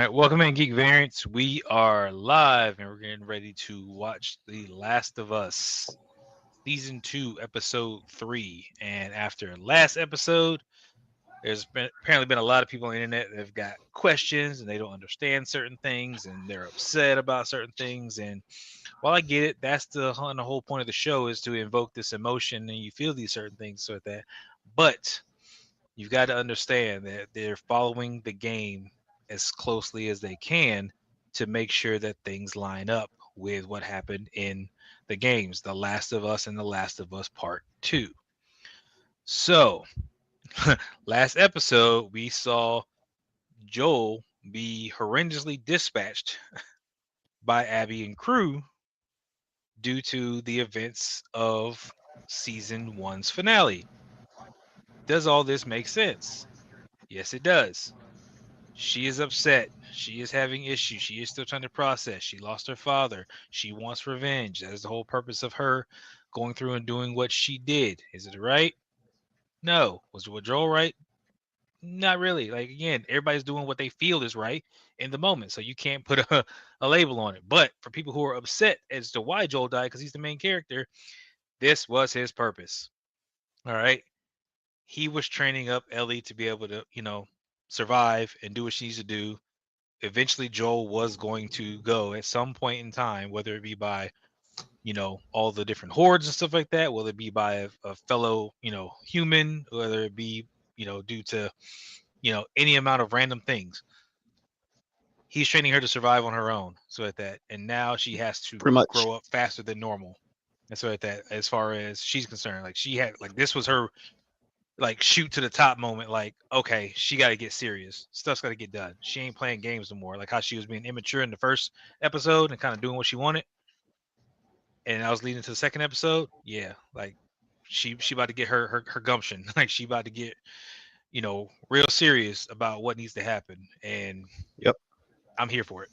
right, welcome in Geek Variants. We are live and we're getting ready to watch The Last of Us, Season 2, Episode 3. And after last episode, there's been apparently been a lot of people on the internet that have got questions and they don't understand certain things and they're upset about certain things. And while I get it, that's the whole point of the show is to invoke this emotion and you feel these certain things so that. But you've got to understand that they're following the game as closely as they can to make sure that things line up with what happened in the games, The Last of Us and The Last of Us Part 2. So, last episode, we saw Joel be horrendously dispatched by Abby and crew due to the events of season one's finale. Does all this make sense? Yes, it does. She is upset. She is having issues. She is still trying to process. She lost her father. She wants revenge. That is the whole purpose of her going through and doing what she did. Is it right? No. Was Joel right? Not really. Like again, everybody's doing what they feel is right in the moment. So you can't put a label on it. But for people who are upset as to why Joel died, because he's the main character, this was his purpose. All right. He was training up Ellie to be able to, survive and do what she needs to do. Eventually Joel was going to go at some point in time, whether it be by, all the different hordes and stuff like that, whether it be by a fellow, human, whether it be, due to, any amount of random things. He's training her to survive on her own. So at that, and now she has to Pretty much. grow up faster than normal. And so at that, as far as she's concerned, like she had, like this was her like shoot to the top moment. Like, okay, she got to get serious. Stuff's got to get done. She ain't playing games no more. Like how she was being immature in the first episode and kind of doing what she wanted, and I was leading to the second episode. Yeah, like she about to get her gumption. Like she about to get real serious about what needs to happen, and Yep. I'm here for it.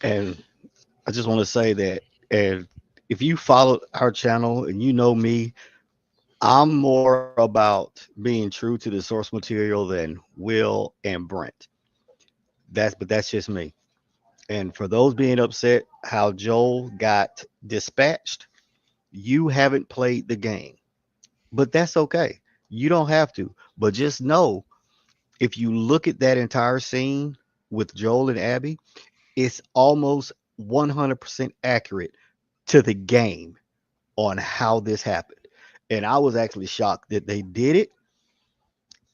And I just want to say that, and if you follow our channel and you know me, I'm more about being true to the source material than Will and Brent. But that's just me. And for those being upset how Joel got dispatched, you haven't played the game. But that's okay. You don't have to. But just know, if you look at that entire scene with Joel and Abby, it's almost 100% accurate to the game on how this happened. And I was actually shocked that they did it.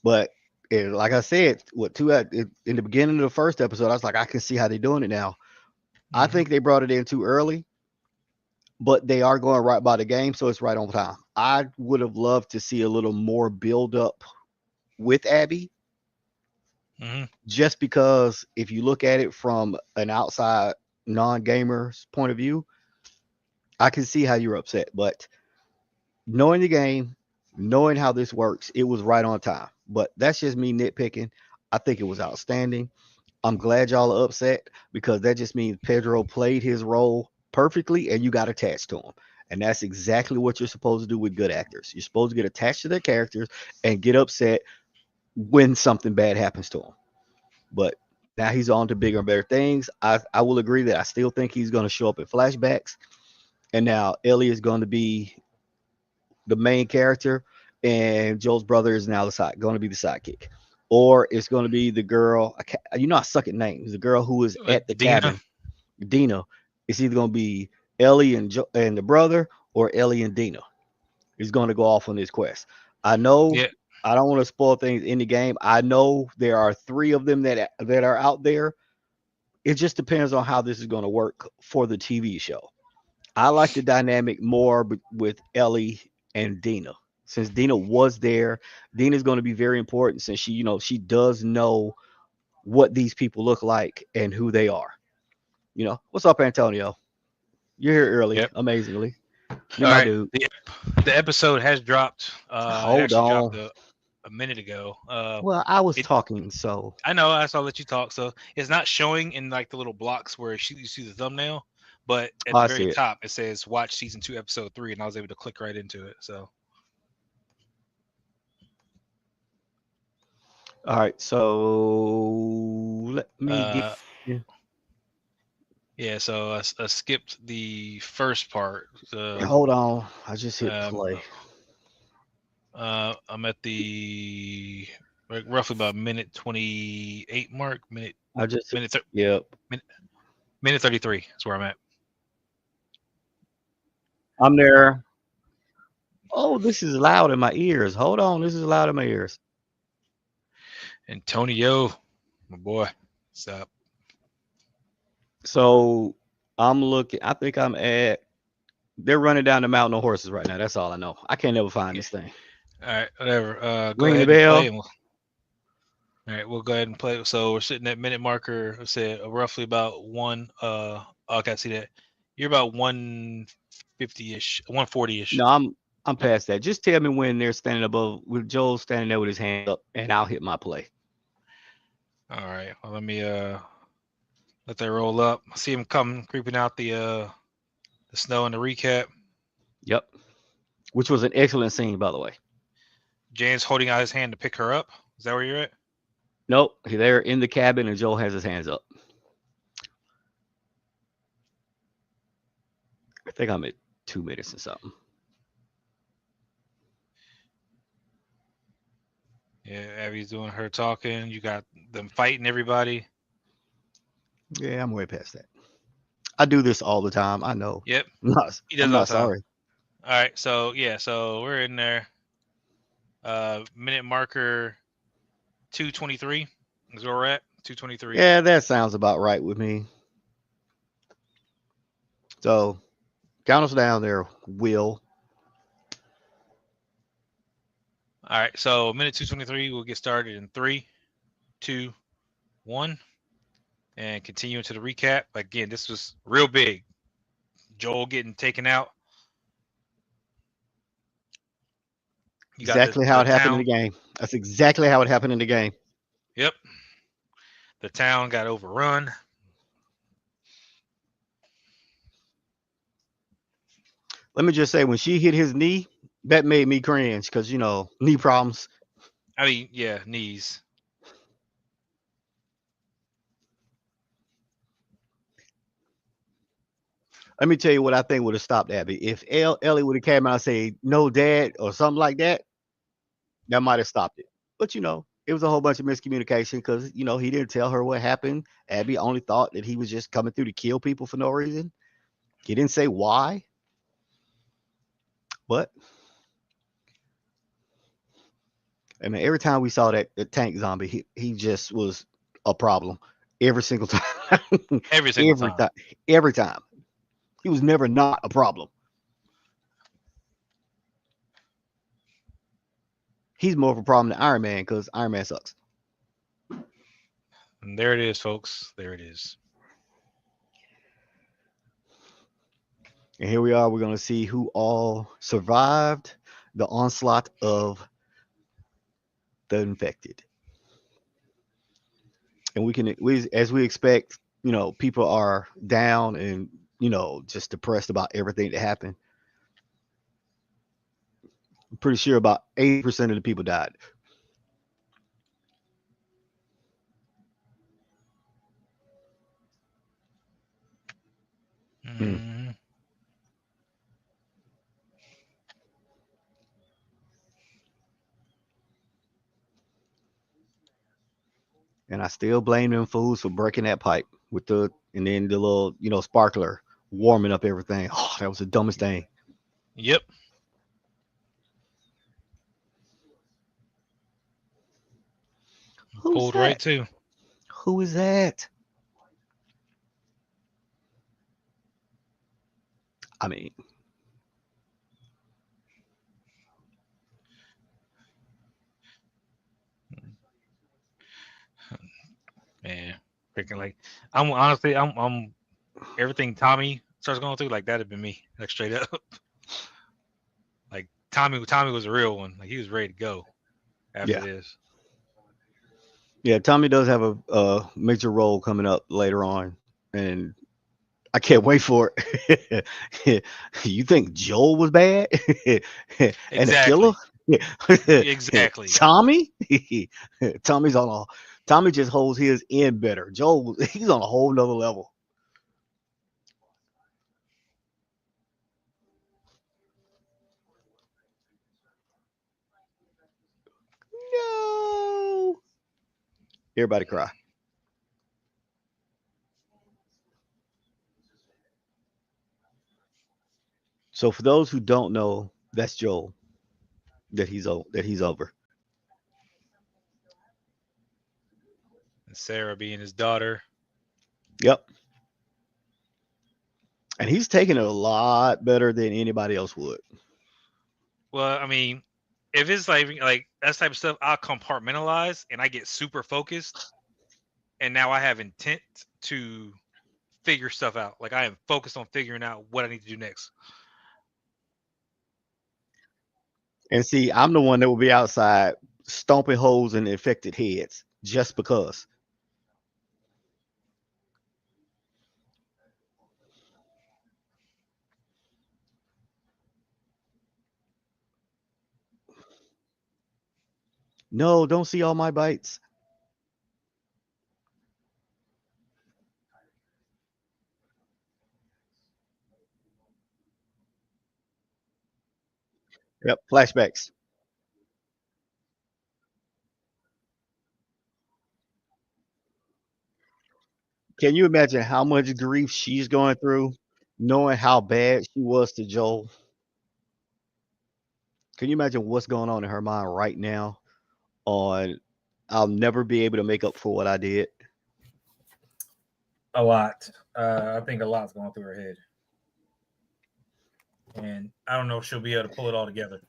But like I said, in the beginning of the first episode, I was like, I can see how they're doing it now. I Hmm. think they brought it in too early, but they are going right by the game, so it's right on time. I would have loved to see a little more build up with Abby, Hmm. just because if you look at it from an outside non gamer's point of view, I can see how you're upset. But knowing the game, knowing how this works, it was right on time. But that's just me nitpicking. I think it was outstanding. I'm glad y'all are upset because that just means Pedro played his role perfectly and you got attached to him. And that's exactly what you're supposed to do with good actors. You're supposed to get attached to their characters and get upset when something bad happens to them. But now he's on to bigger and better things. I will agree that I still think he's going to show up in flashbacks. And now Ellie is going to be the main character, and Joel's brother is now going to be the sidekick, or it's going to be the girl. I suck at names. The girl who is at the Dina. cabin, Dina. It's either going to be Ellie and the brother, or Ellie and Dina. Is going to go off on this quest. I know. Yeah. I don't want to spoil things in the game. I know there are three of them that are out there. It just depends on how this is going to work for the TV show. I like the dynamic more with Ellie and Dina. Since Dina was there, Dina's going to be very important since she does know what these people look like and who they are. What's up, Antonio? You're here early, Yep. amazingly. You're All my right. dude. The episode has dropped. It Hold actually dropped on. a minute ago. Well, I was It talking, so I know I saw let you talk, so it's not showing in like the little blocks where you see the thumbnail, but at the I very see it. top it says watch season 2 episode 3, and I was able to click right into it. So All right, so Let me get. Uh, Yeah. yeah, so I skipped the first part. Hold on. I just hit Um, play. I'm at the roughly about minute 28 mark, I just hit. minute Yep. minute, minute 33 is where I'm at. I'm there. Oh, this is loud in my ears. Hold on. This is loud in my ears. Antonio, my boy, what's up? So I'm looking. I think I'm at. They're running down the mountain on horses right now. That's all I know. I can't never find Yeah. this thing. All right, whatever. Go Ring the ahead and play, bell. and all right, we'll go ahead and play. So we're sitting at minute marker. I said roughly about one. Okay, I see that. You're about 150 ish, 140 ish. No, I'm past that. Just tell me when they're standing above with Joel standing there with his hands up, and I'll hit my play. All right. Well, let me let that roll up. I see him coming, creeping out the snow in the recap. Yep. Which was an excellent scene, by the way. James holding out his hand to pick her up. Is that where you're at? Nope. They're in the cabin, and Joel has his hands up. I think I'm at 2 minutes or something. Yeah, Abby's doing her talking. You got them fighting everybody. Yeah, I'm way past that. I do this all the time. I know. Yep, I'm not. he I'm does all not the time. sorry. All right, so yeah, so we're in there. Minute marker 223 is where we're at. 223. Yeah, that sounds about right with me. So count us down there, Will. All right, so minute 223. We'll get started in 3, 2, 1, and continue into the recap. Again, this was real big. Joel getting taken out. You got Exactly how the it happened in the town. game. That's exactly how it happened in the game. Yep, the town got overrun. Let me just say, when she hit his knee, that made me cringe because knee problems. I mean, yeah, knees. Let me tell you what I think would have stopped Abby. If Ellie would have came out and say no, Dad, or something like that, that might have stopped it. But it was a whole bunch of miscommunication because he didn't tell her what happened. Abby only thought that he was just coming through to kill people for no reason. He didn't say why. But I mean, every time we saw that the tank zombie, he just was a problem every single time. Every single every time. time, every time. He was never not a problem. He's more of a problem than Iron Man because Iron Man sucks. And there it is, folks. There it is. And here we are. We're going to see who all survived the onslaught of the infected. And as we expect, people are down and, just depressed about everything that happened. I'm pretty sure about 80% of the people died. Mm. Mm, And I still blame them fools for breaking that pipe and then the little, sparkler warming up everything. Oh, that was the dumbest thing. yep. Who's Pulled right that? too. Who is that? I mean, Man, freaking like I'm honestly I'm everything Tommy starts going through like that'd have been me, like straight up. Like Tommy was a real one. Like he was ready to go after yeah. this. Yeah, Tommy does have a major role coming up later on. And I can't wait for it. You think Joel was bad and a killer? Exactly. Exactly. Tommy? Tommy's on a Tommy just holds his in better. Joel, he's on a whole nother level. No. Everybody cry. So for those who don't know, that's Joel that he's over. And Sarah being his daughter. Yep. And he's taking it a lot better than anybody else would. Well, I mean, if it's like that type of stuff, I'll compartmentalize and I get super focused, and now I have intent to figure stuff out. Like I am focused on figuring out what I need to do next. And see, I'm the one that will be outside stomping holes in infected heads just because. No, don't see all my bites. Yep, flashbacks. Can you imagine how much grief she's going through, knowing how bad she was to Joel? Can you imagine what's going on in her mind right now? On I'll never be able to make up for what I did. A lot. I think a lot's going through her head, and I don't know if she'll be able to pull it all together.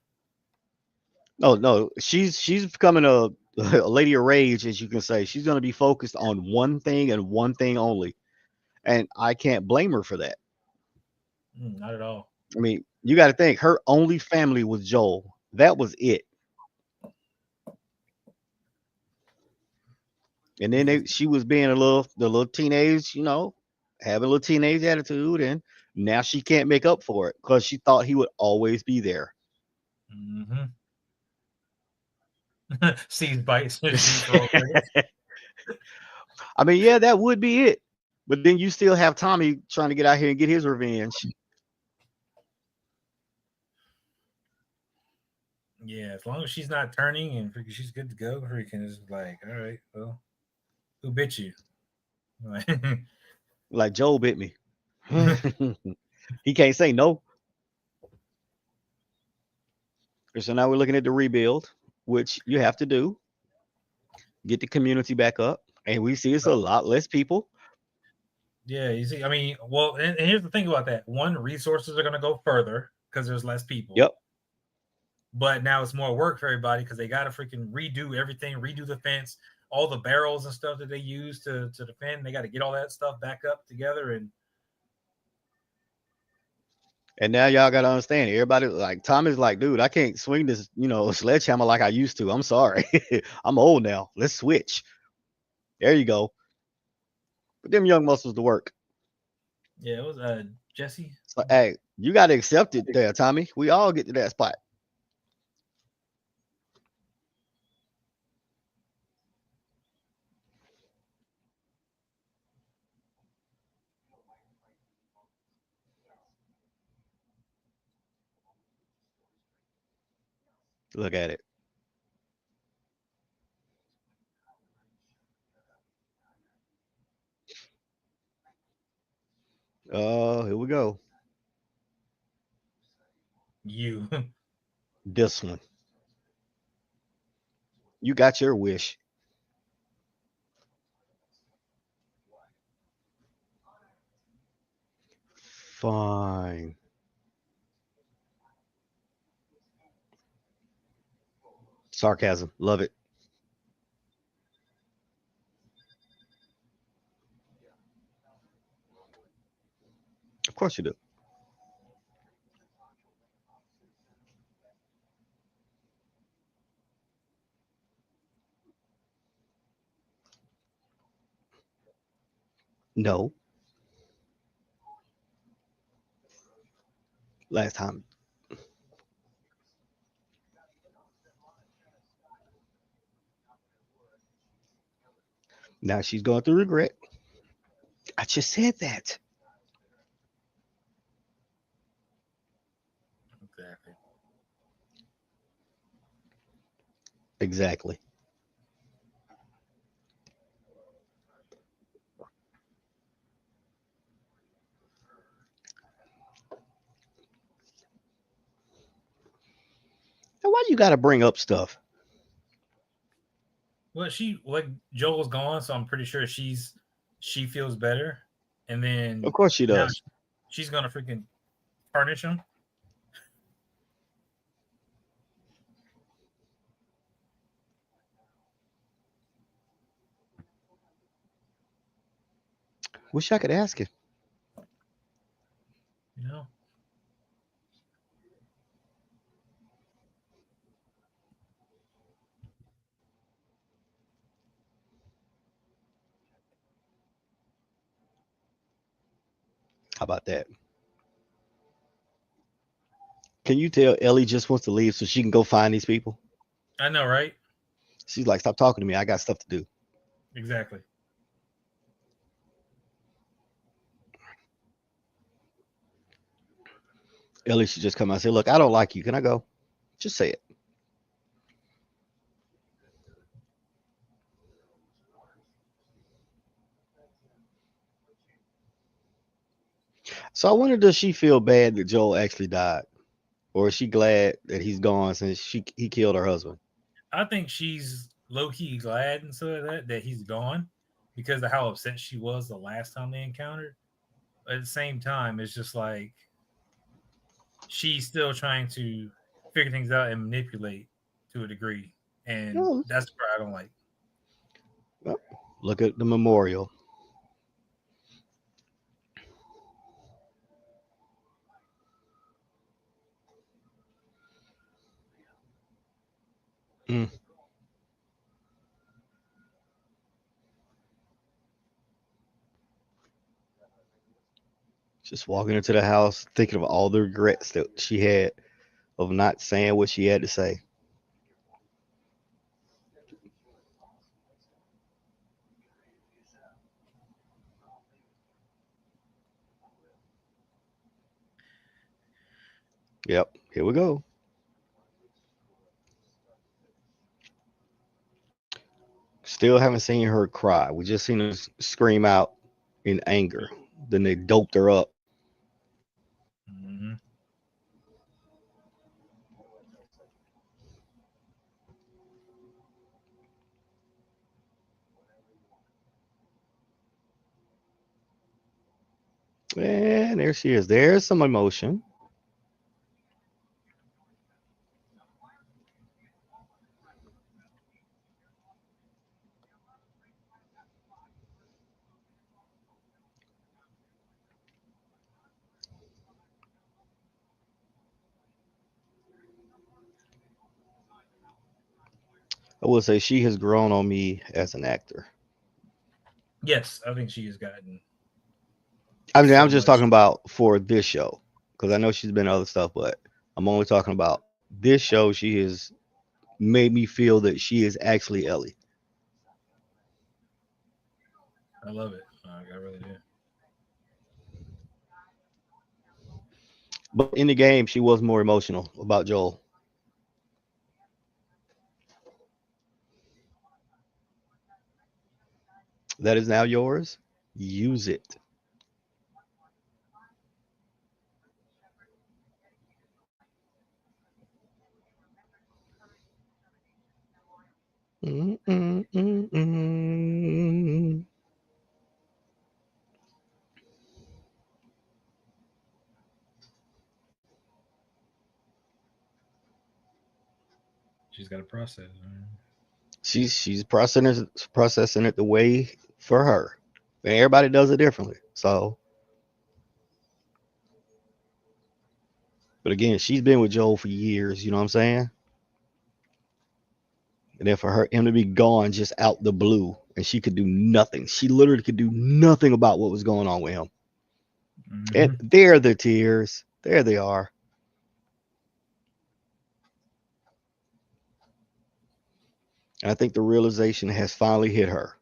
No, no, she's becoming a lady of rage, as you can say. She's going to be focused on one thing and one thing only, and I can't blame her for that. Not at all. I mean, you got to think her only family was Joel. That was it. And then she was being the little teenage, having a little teenage attitude, and now she can't make up for it because she thought he would always be there. Mm-hmm. Sees bites and shoots for all seconds. I mean, yeah, that would be it. But then you still have Tommy trying to get out here and get his revenge. Yeah, as long as she's not turning and freaking she's good to go, freaking is like, all right, well, who bit you? Like, Like Joel bit me. He can't say no. So now we're looking at the rebuild, which you have to do, get the community back up. And we see it's a lot less people. yeah, you see, I mean, well, and here's the thing about that: one, resources are going to go further because there's less people, Yep. but now it's more work for everybody because they got to freaking redo everything, redo the fence, all the barrels and stuff that they use to defend. They got to get all that stuff back up together, and And now y'all gotta understand, everybody like Tommy's like, dude, I can't swing this, sledgehammer like I used to. I'm sorry. I'm old now. Let's switch. There you go. Put them young muscles to work. yeah, it was Jesse. So, hey, you gotta accept it there, Tommy. We all get to that spot. Look at it. Oh, here we go. You. This one. You got your wish. Fine. Sarcasm. Love it. Of course you do. No. Last time. Now she's going through regret. I just said that. Exactly. Exactly. And why you got to bring up stuff? Well, Joel's gone, so I'm pretty sure she feels better, and Of then course she now does. she's gonna freaking tarnish him. Wish I could ask you. You know, How about that? Can you tell Ellie just wants to leave so she can go find these people? I know, right? She's like, stop talking to me. I got stuff to do. Exactly. Ellie should just come out and say, look, I don't like you. Can I go? Just say it. So I wonder, does she feel bad that Joel actually died? Or is she glad that he's gone since he killed her husband? I think she's low key glad and so that he's gone because of how upset she was the last time they encountered. But at the same time, it's just like she's still trying to figure things out and manipulate to a degree, and No. that's where I don't like. Well, look at the memorial. Mm, just walking into the house, thinking of all the regrets that she had of not saying what she had to say. Yep, here we go. Still haven't seen her cry. We just seen her scream out in anger. Then they doped her up. Mm-hmm. And there she is. There's some emotion. I will say she has grown on me as an actor. Yes, I think she has gotten I mean, I'm so just much. talking about for this show because I know she's been in other stuff, but I'm only talking about this show. She has made me feel that she is actually Ellie. I love it. I really do. But in the game, she was more emotional about Joel. That is now yours. Use it. Mm, mm, mm, mm. She's got a process. She's processing it the way for her. And everybody does it differently. So, but again, she's been with Joel for years. You know what I'm saying? And then for her him to be gone just out the blue, and she could do nothing. She literally could do nothing about what was going on with him. And Mm-hmm. there are the tears. There they are. And I think the realization has finally hit her.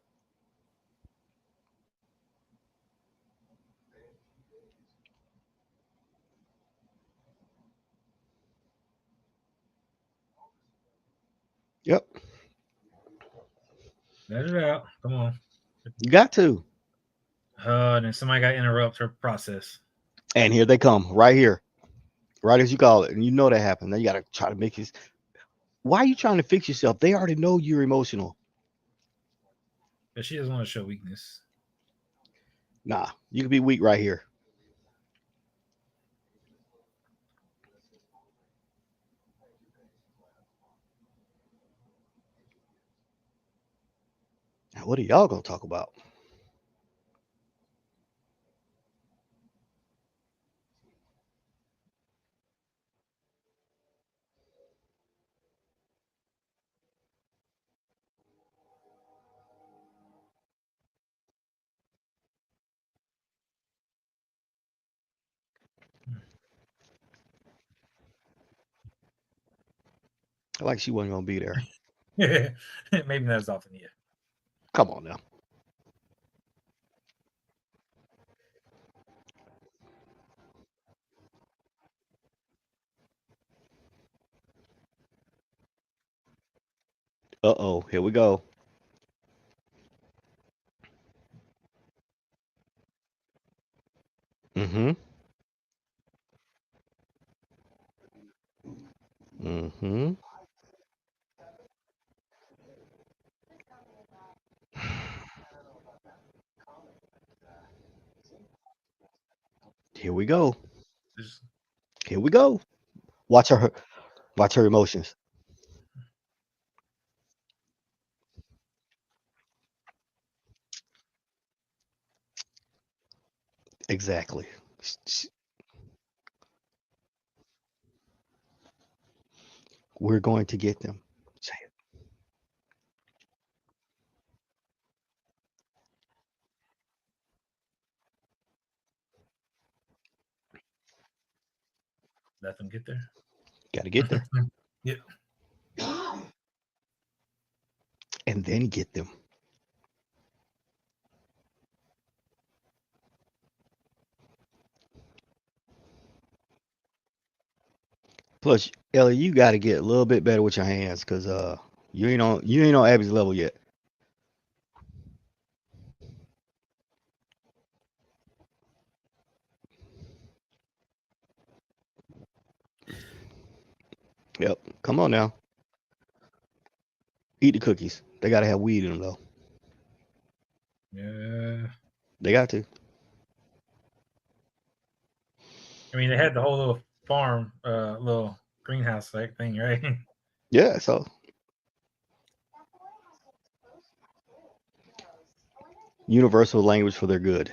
Yep. Let it out. Come on. You got to. Then somebody got to interrupt her process. And here they come, right here, right as you call it, and you know that happened. Then you got to try to make this. Why are you trying to fix yourself? They already know you're emotional. But she doesn't want to show weakness. Nah, you can be weak right here. Now, what are y'all gonna talk about? Like she wasn't gonna be there. Maybe not as often yet. Come on now. Uh-oh, here we go. Mm-hmm. Mm-hmm. Here we go. Just, Here we go. Watch her. Watch her emotions. Exactly. We're going to get them. Say it. let them get there. Got to get there, Yep. and then get them. Plus, Ellie, you got to get a little bit better with your hands, cause you ain't on Abby's level yet. Yep. Come on now. Eat the cookies. They got to have weed in them though. Yeah. They got to. I mean, they had the whole little farm, little greenhouse like thing, right? Yeah. So universal language for their good.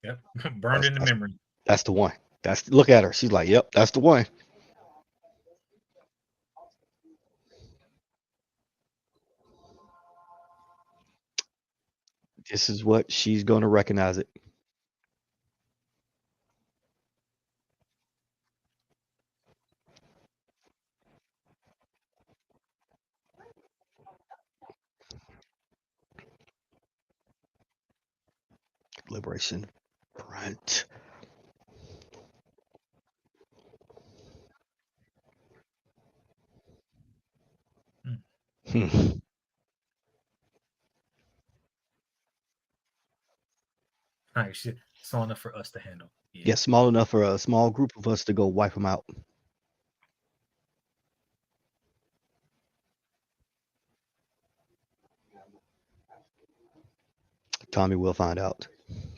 Yep. Burned That's into that's, memory. that's the one. That's look at her. She's like, yep, that's the one. This is what she's going to recognize it. Liberation front. Hmm. Hmm. All right, shit. Small enough for us to handle. Yeah. Yeah, small enough for a small group of us to go wipe them out. Tommy will find out.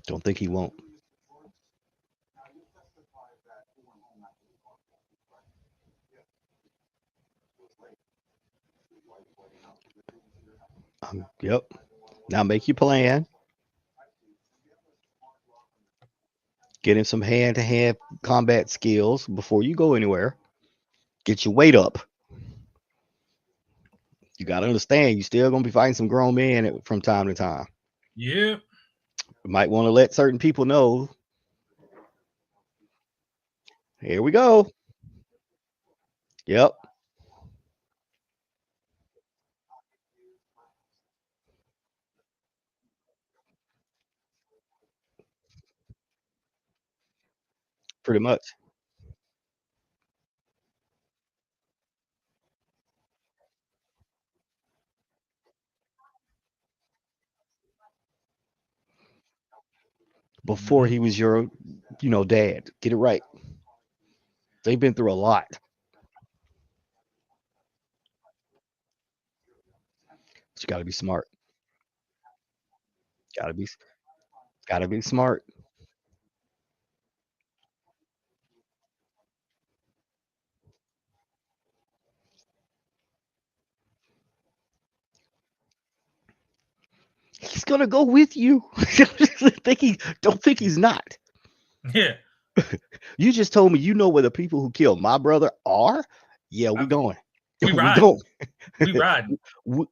Don't think he won't. Yep. Now make your plan. Get in some hand-to-hand combat skills before you go anywhere. Get your weight up. You got to understand, you still gonna be fighting some grown men from time to time. Yep. You might want to let certain people know. Here we go. Yep. pretty much. Before Hmm. he was your, dad. Get it right. They've been through a lot. But you got to be smart. Got to be, got to be smart. He's gonna go with you. Don't think he's not. Yeah, You just told me you know where the people who killed my brother are. Yeah, we I, going. we We riding. going. We riding. we,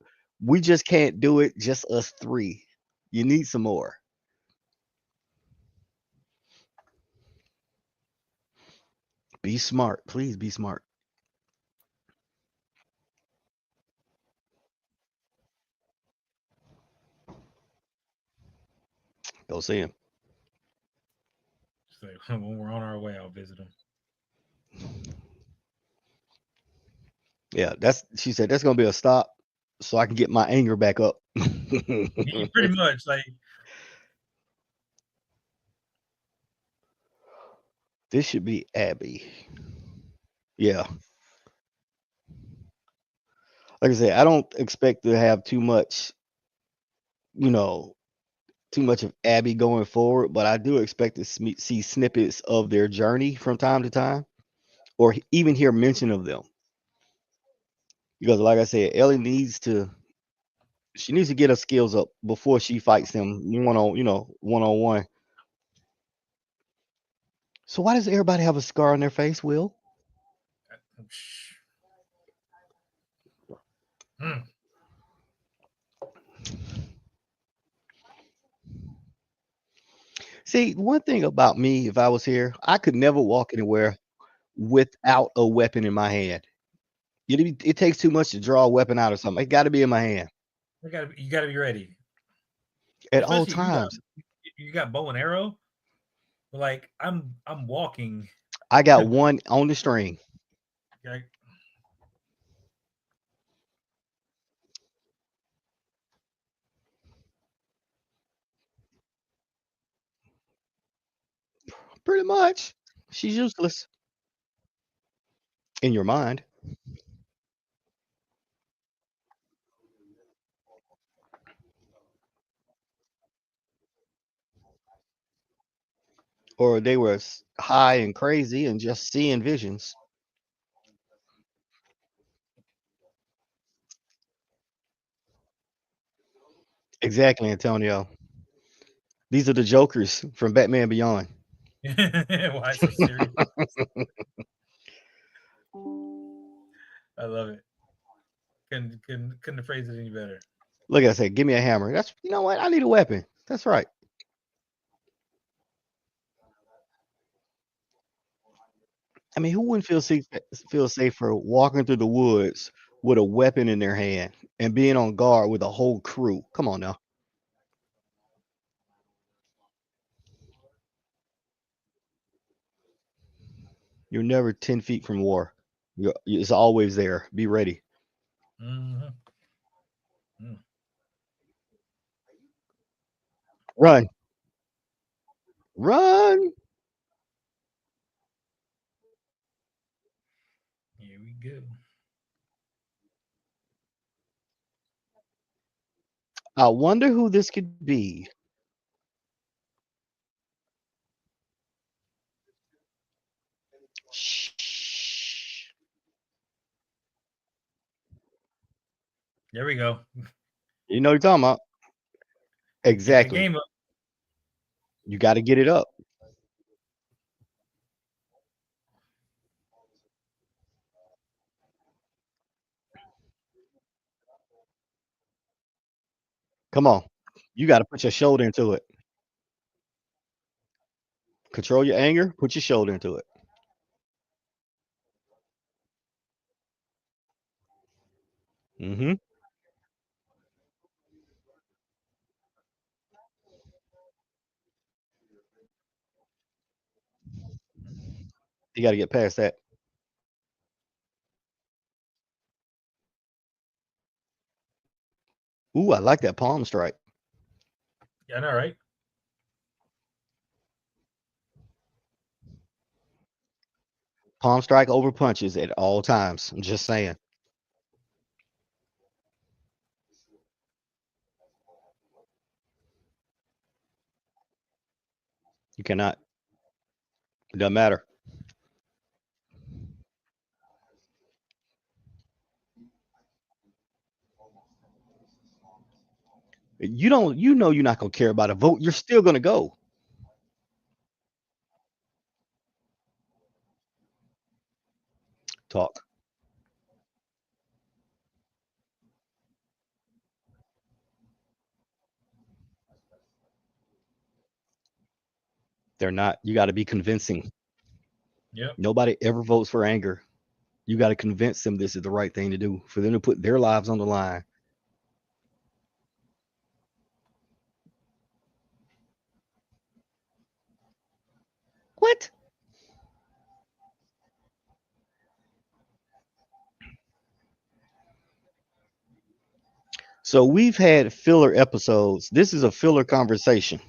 we just can't do it. Just us three. You need some more. Be smart, please. Be smart. Go see him. Just like, when we're on our way, I'll visit them. Yeah, that's. She said that's gonna be a stop, so I can get my anger back up. Pretty much, like, This should be Abby. Yeah, like I said, I don't expect to have you know, too much of Abby going forward, but I do expect to see snippets of their journey from time to time, or even hear mention of them. Because, like I said, Ellie needs to. She needs to get her skills up before she fights them one on one. So why does everybody have a scar on their face, Will? mm, See, one thing about me, if I was here, I could never walk anywhere without a weapon in my hand. It takes too much to draw a weapon out or something. It got to be in my hand you gotta be ready, at all especially if times. you got bow and arrow. But like, I'm walking. I got one on the string, Like, pretty much. She's useless in your mind, or they were high and crazy and just seeing visions. Exactly, Antonio. These are the Jokers from Batman Beyond. why so serious? I love it. Couldn't have phrased it any better. Look, I said, give me a hammer. That's you know what? I need a weapon. That's right. I mean, who wouldn't feel safer walking through the woods with a weapon in their hand and being on guard with a whole crew? Come on now. You're never 10 feet from war. It's always there. Be ready. Hmm. Mm. Run, run. Here we go. I wonder who this could be. Shh. There we go. You know what you're talking about. Get that Exactly. game up. You got to get it up. Come on. You got to put your shoulder into it. Control your anger. Put your shoulder into it. Hmm. You got to get past that. Ooh, I like that palm strike. Yeah, I know, right? Palm strike over punches at all times. I'm just saying. You cannot. It doesn't matter. You don't. You know you're not gonna care about a vote. You're still gonna go talk. They're not. You got to be convincing. Yep. Nobody ever votes for anger. You got to convince them this is the right thing to do for them to put their lives on the line. What? So we've had filler episodes. This is a filler conversation.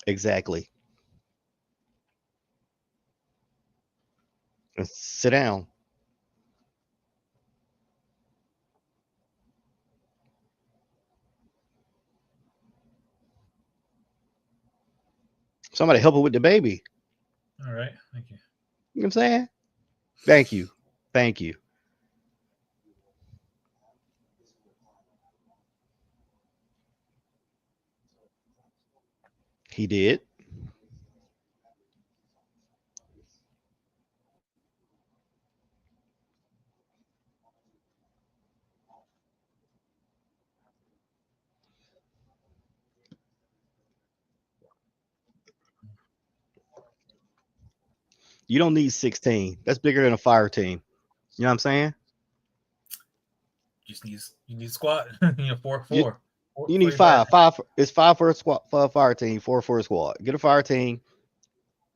Exactly. Sit down. Somebody help her with the baby. All right. Thank you. You know what I'm saying? Thank you. Thank you. He did. You don't need 16. That's bigger than a fire team. You know what I'm saying? Just need you need squat. Four, You four, four you for need your fire five. team. It's five for a squad for a fire team, four for a squad. Get a fire team.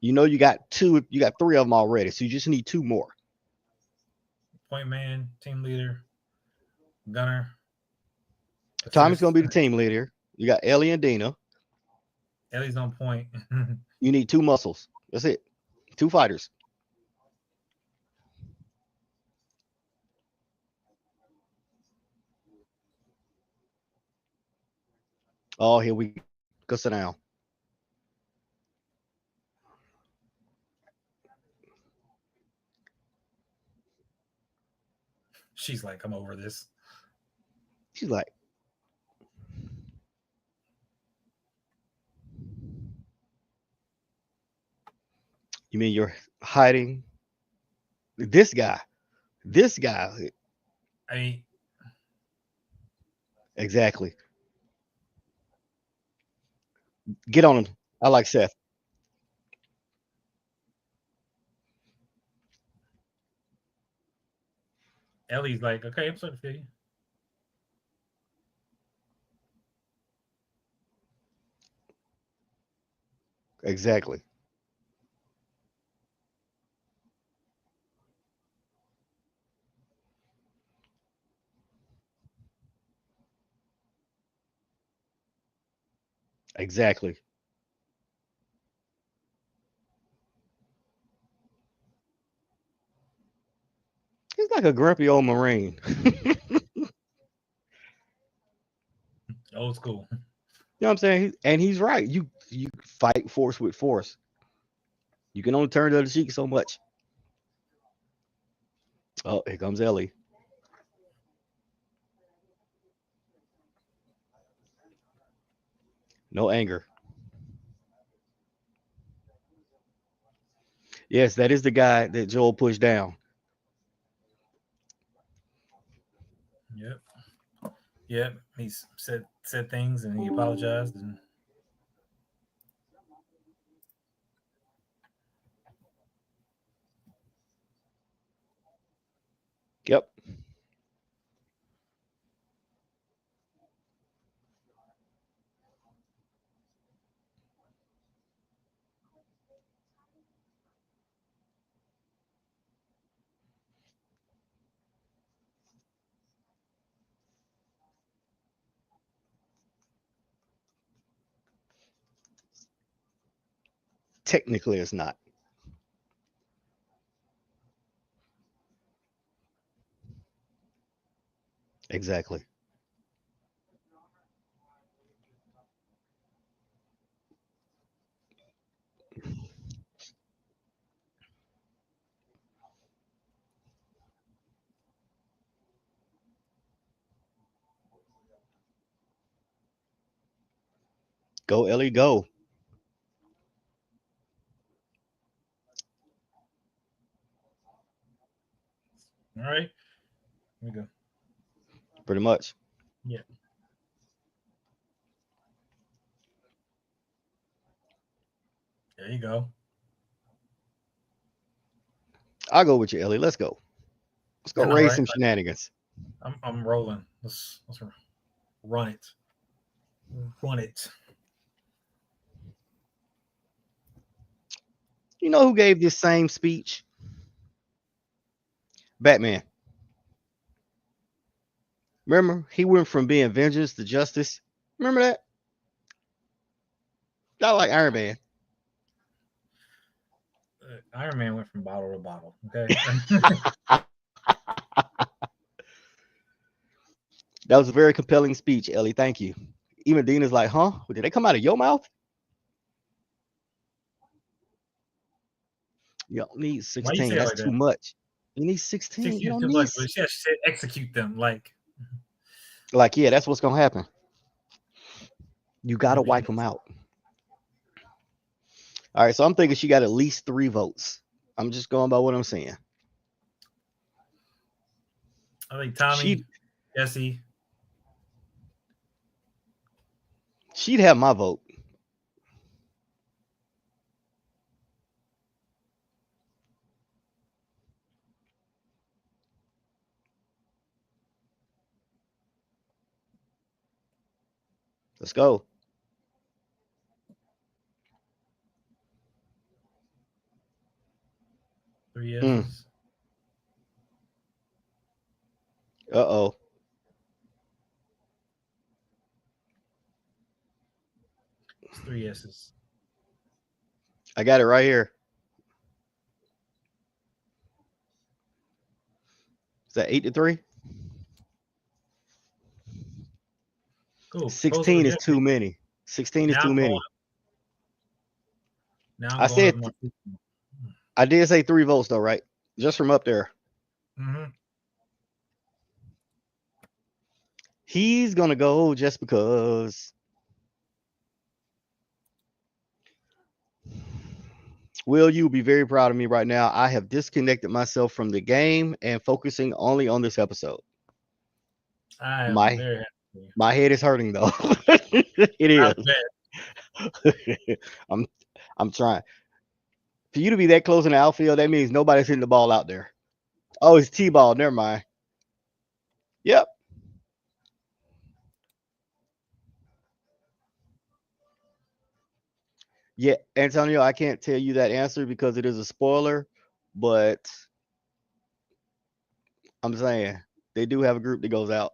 You know you got two. You got three of them already, so you just need two more. Point man, team leader, gunner, Tommy's gonna assist. be the team leader. You got Ellie and Dina. Ellie's on point. You need two muscles. That's it. Two fighters. Oh, here we go. Go sit down. She's like, I'm over this. She's like, you mean you're hiding this guy? This guy. I mean, Exactly. Get on him. I like Seth. Ellie's like, okay, I'm starting to feel you. Exactly. Exactly. He's like a grumpy old Marine. You Old school. know what I'm saying? And he's right. You fight force with force. You can only turn the other cheek so much. Oh, here comes Ellie. No anger. Yes, that is the guy that Joel pushed down. Yep. Yep. He's said things and he apologized and Yep. technically it's not. Exactly. Go, Ellie, go. All right, here we go. Pretty much. Yeah, there you go. I'll go with you, Ellie. Let's go. Let's go All raise right, some shenanigans. I'm rolling. Let's run it. Run it. You know who gave this same speech? Batman. Remember, he went from being vengeance to justice. Remember that? Not like Iron Man. Iron Man went from bottle to bottle. Okay. That was a very compelling speech, Ellie. Thank you. Even Dean is like, huh? Did they come out of your mouth? You don't need Why you 16. say it That's like too that? much. You need 16. You 16 is don't too need. much, but she said execute them. Like Like, yeah, that's what's going to happen. You got to maybe wipe them out. All right. So I'm thinking she got at least 3 votes. I'm just going by what I'm saying. I think She'd, Tommy, Jesse. she'd have my vote. Let's go. 3 Mm. S's. Uh-oh. It's 3 S's. I got it right here. Is that 8-3? Cool. Proposal 16 is rejected. too many. 16 is Now too I'm going. many. Now I'm I going up said, my. I did say 3 votes though, right? Just from up there. Mm-hmm. He's going to go just because. Will, you be very proud of me right now. I have disconnected myself from the game and focusing only on this episode. I am My very happy for you. my head is hurting though. It I is. bet. I'm I'm trying. For you to be that close in the outfield, that means nobody's hitting the ball out there. Oh, it's T-ball. Never mind. Yep. Yeah, Antonio, I can't tell you that answer because it is a spoiler, but I'm saying they do have a group that goes out,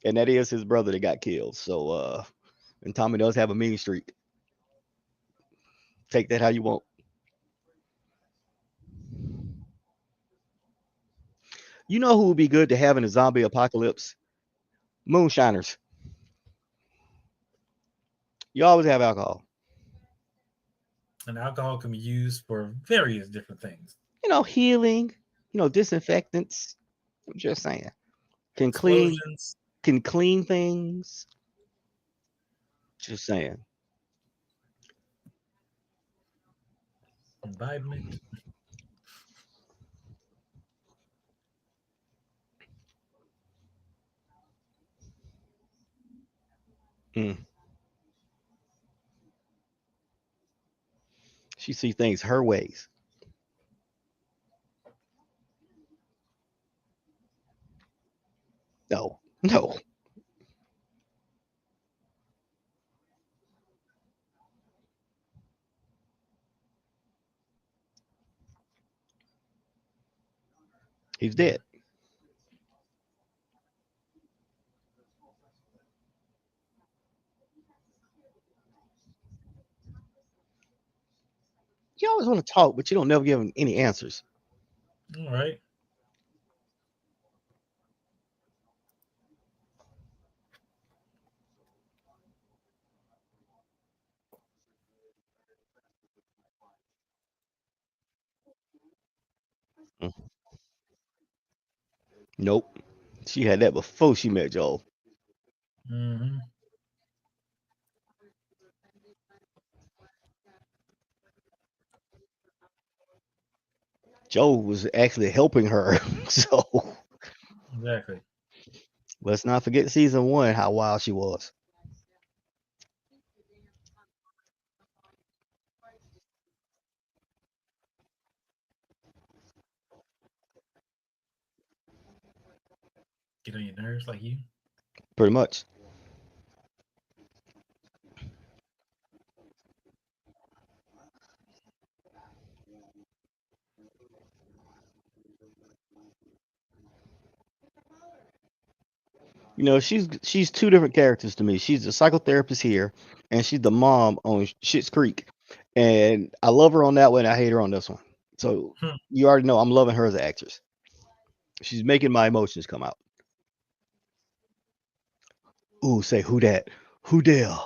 and that is his brother that got killed. So, and Tommy does have a mean streak. Take that how you want. You know who would be good to have in a zombie apocalypse? Moonshiners. You always have alcohol. And alcohol can be used for various different things. Healing. Disinfectants. I'm just saying. Can clean. Explosions, Can clean things. Just saying. imbibement. Mm. She sees things her ways. No, no. He's Yeah. dead. You always want to talk, but you don't never give them any answers. All right. Mm, nope. She had that before she met Joel. Mm-hmm. Joel was actually helping her. So Exactly. let's not forget season one, how wild she was. Get on your nerves like you. Pretty much. She's two different characters to me. She's a psychotherapist here, and she's the mom on Schitt's Creek. And I love her on that one. I hate her on this one. So Hmm. you already know I'm loving her as an actress. She's making my emotions come out. Ooh, say who that? Who dare?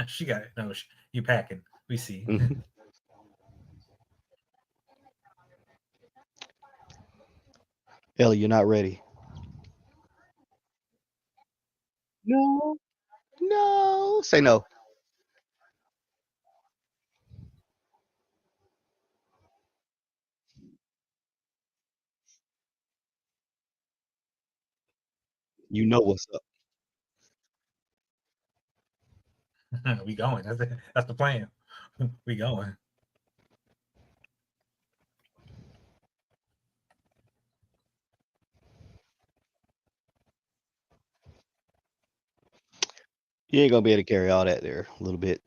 She got it. No, you packing. We see. Mhm. Ellie, you're not ready. No, no. Say no. You know what's up. We going. That's the plan. We going. You ain't gonna be able to carry all that there a little bit.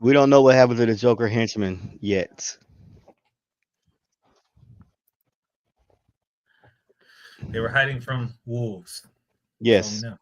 We don't know what happened to the Joker henchman yet. They were hiding from wolves. That's all we Yes. know.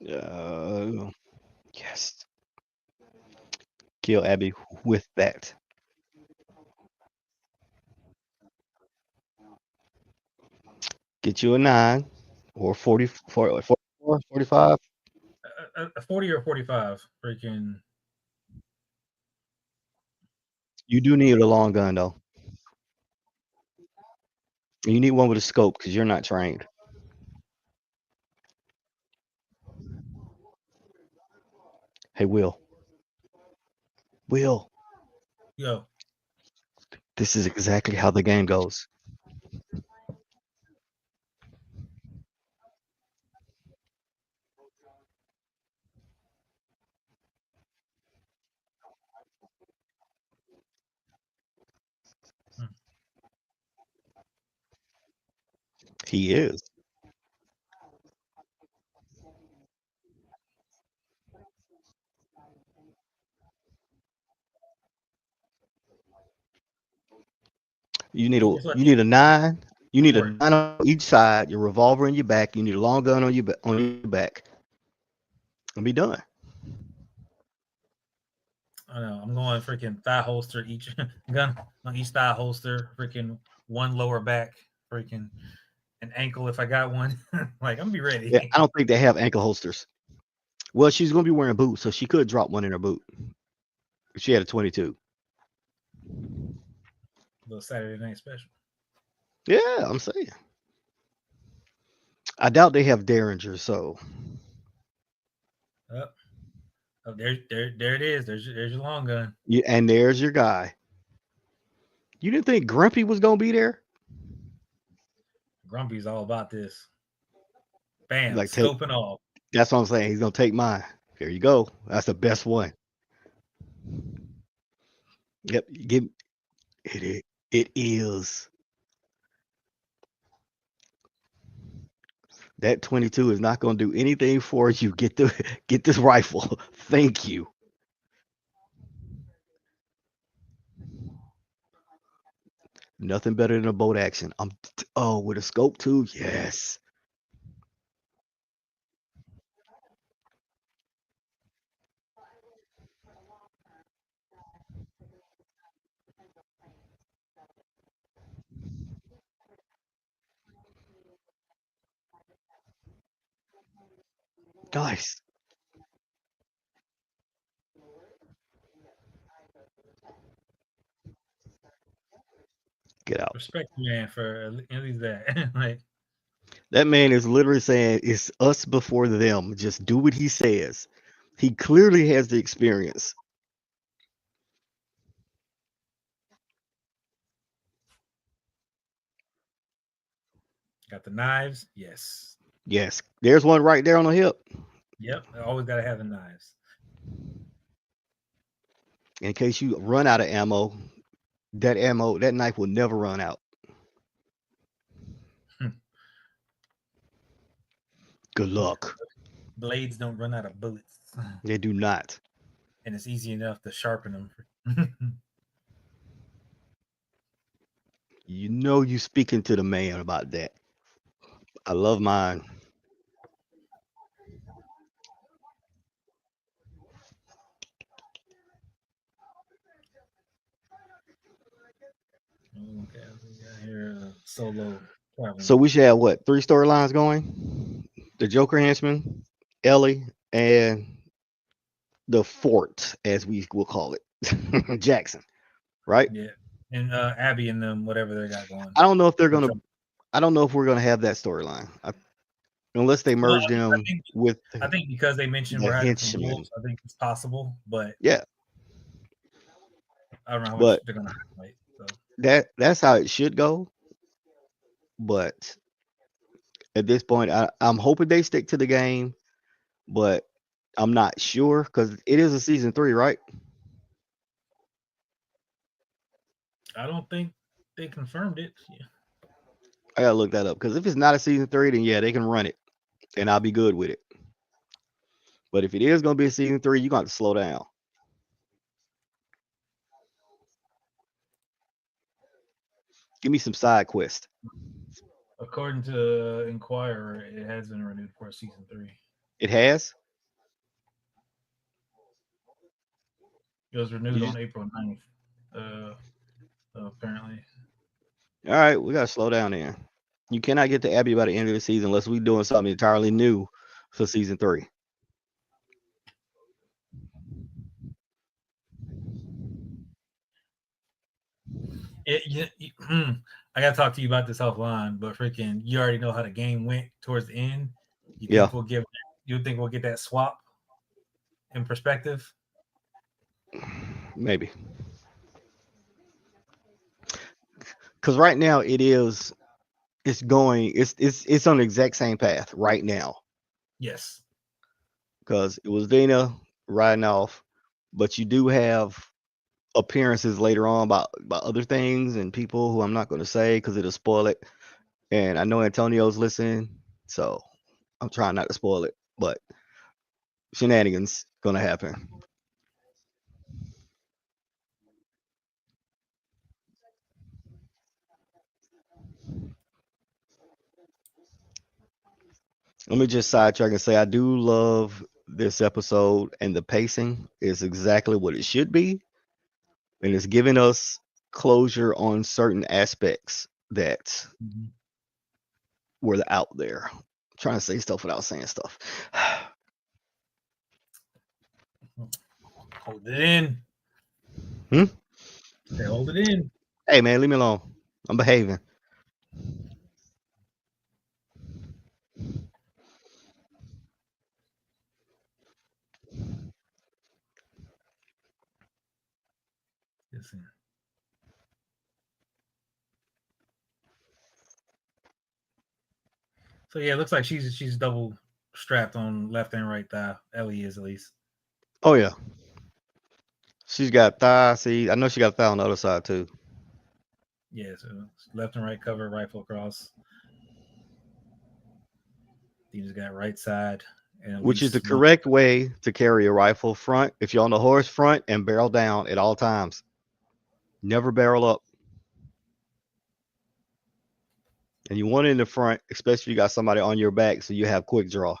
Uh, yes. Kill Abby with that. Get you a 9 or 44, 45. A 40 or 45. Freaking. You do need a long gun though. You need one with a scope because you're not trained. Hey, Will. Will. Yo. This is exactly how the game goes. Hmm. He is. You need a Just you need a 9. You need a report. 9 on each side. Your revolver in your back. You need a long gun on your back, and be done. I know. I'm going freaking thigh holster each gun on each thigh holster. Freaking one lower back. Freaking an ankle if I got one. Like I'm gonna be Yeah, ready. I don't think they have ankle holsters. Well, she's gonna be wearing boots, so she could drop one in her boot if she had a 22. Little Saturday night special. Yeah, I'm saying. I doubt they have derringers, so Oh, oh there it is. There's your long gun. and there's your guy. You didn't think Grumpy was gonna be there? Grumpy's all about this. Bam, Like take scoping off. that's what I'm saying. He's gonna take mine. There you go. That's the best one. Yep. Give it. It is. That 22 is not gonna do anything for you. Get this rifle. Thank you. Nothing better than a boat action. Oh, with a scope too. Yes. Nice. Get out. Respect the man for at least that. Like, That man is literally saying it's us before them. Just do what he says. He clearly has the experience. got the knives. Yes. Yes. There's one right there on the hip. Yep. I always gotta have the knives. In case you run out of ammo, that knife will never run out. Good luck. Blades don't run out of bullets, They do not. and it's easy enough to sharpen them. You know you speaking to the man about that. I love mine. Okay, we got here solo So traveling. we should have what, three storylines going? The Joker henchman, Ellie, and the fort, as we will call it. Jackson, right? Yeah, and Abby and them, whatever they got going. I don't know if they're Or gonna I don't know if we're gonna have that storyline. Unless they Well, merge them with I think because they mentioned the we're hiding from henchmen. wolves, I think it's possible, but Yeah. I don't know how much But they're gonna highlight. So that's how it should go. But at this point, I'm hoping they stick to the game, but I'm not sure because it is a season 3, right? I don't think they confirmed it. Yeah. I gotta look that up because if it's not a season 3, then yeah, they can run it and I'll be good with it. But if it is gonna be a season 3, you're gonna have to slow down. Give me some side quest. According to Inquirer, it has been renewed for season 3. It has. It was renewed You on April 9th, uh, apparently. all right? We gotta slow down there. You cannot get to Abby by the end of the season unless we're doing something entirely new for season 3. I gotta talk to you about this offline, but freaking, you already know how the game went towards the end. You Yeah, think we'll give? You think we'll get that swap in perspective? maybe. Because right now it's on the exact same path right now. Yes. Because it was Dana riding off, but you do have appearances later on about other things and people who I'm not going to say because it'll spoil it. And I know Antonio's listening, so I'm trying not to spoil it. But shenanigans gonna happen. Let me just sidetrack and say I do love this episode, and the pacing is exactly what it should be, and it's giving us closure on certain aspects that Mhm. were out there. I'm trying to say stuff without saying stuff. Hold it in. Hmm? Say, hold it in. Hey man, leave me alone. I'm behaving. Listen. So yeah, it looks like she's double strapped on left and right thigh. Ellie is at least. Oh yeah, she's got thigh. See, I know she got thigh on the other side too, Yeah, so left and right cover, rifle across. You just got right side and at which is the least one. correct way to carry a rifle front. If you're on the horse, front and barrel down at all times. Never barrel up. And you want it in the front, especially if you got somebody on your back, so you have quick draw.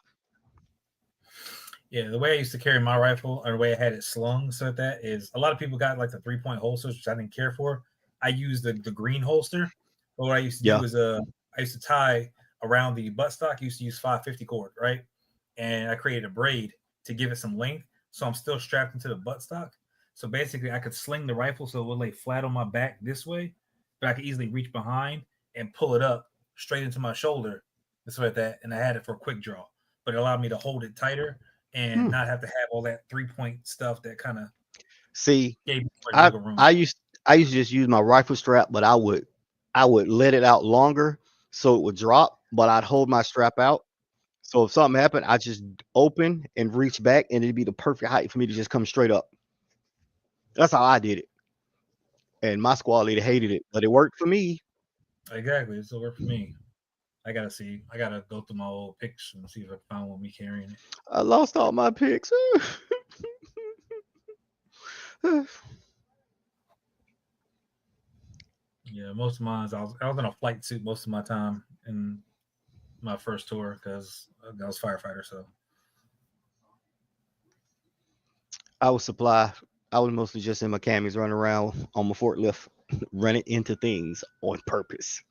Yeah, the way I used to carry my rifle, or the way I had it slung, so that is a lot of people got like the 3 point holsters, which I didn't care for. I used the green holster. But what I used to Yeah. do is I used to tie around the buttstock. I used to use 550 cord, right? And I created a braid to give it some length, so I'm still strapped into the buttstock. So basically, I could sling the rifle so it would lay flat on my back this way, but I could easily reach behind and pull it up straight into my shoulder, this way like that, and I had it for a quick draw. But it allowed me to hold it tighter and Hmm. not have to have all that 3 point stuff that kind of See, gave me more I wiggle room. I used I used to just use my rifle strap, but I would let it out longer so it would drop, but I'd hold my strap out. So if something happened, I just open and reach back, and it'd be the perfect height for me to just come straight up. That's how I did it, and my squad leader hated it, but it worked for me. Exactly, it's over for me. I gotta see. I gotta go through my old pics and see if I can find one me carrying it. I lost all my picks. Yeah, most of mine, I was in a flight suit most of my time in my first tour because I was firefighter. So I was supply. I was mostly just in my camis running around on my forklift, running into things on purpose.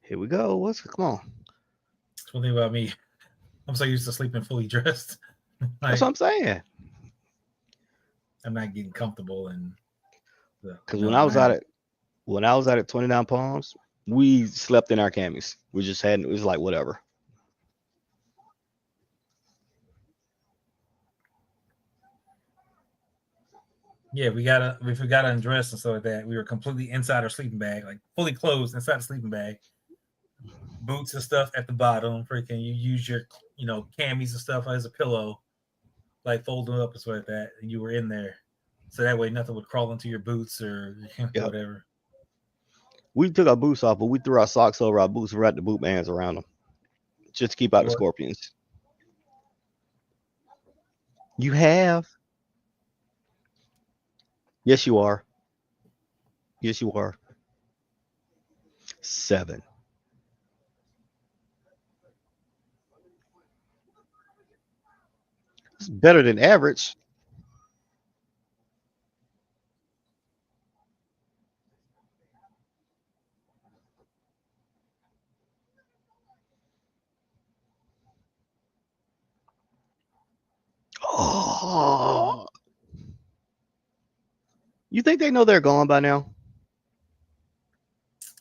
Here we go. What's come on? that's one thing about me. I'm so used to sleeping fully dressed. That's what Like I'm saying. I'm not getting comfortable and the Because no, I am. when I was out at 29 Palms, we slept in our camis. We just had it was like whatever. Yeah, we gotta undress and stuff like that. We were completely inside our sleeping bag, like fully closed inside the sleeping bag, boots and stuff at the bottom. Freaking, you use your camis and stuff as a pillow, like folding up and stuff like that, and you were in there, so that way nothing would crawl into your boots or Yep. whatever. We took our boots off, but we threw our socks over our boots and wrapped the boot bands around them just to keep out the Or scorpions. You have? Yes, you are. Yes, you are. 7. It's better than average. Oh, you think they know they're gone by now?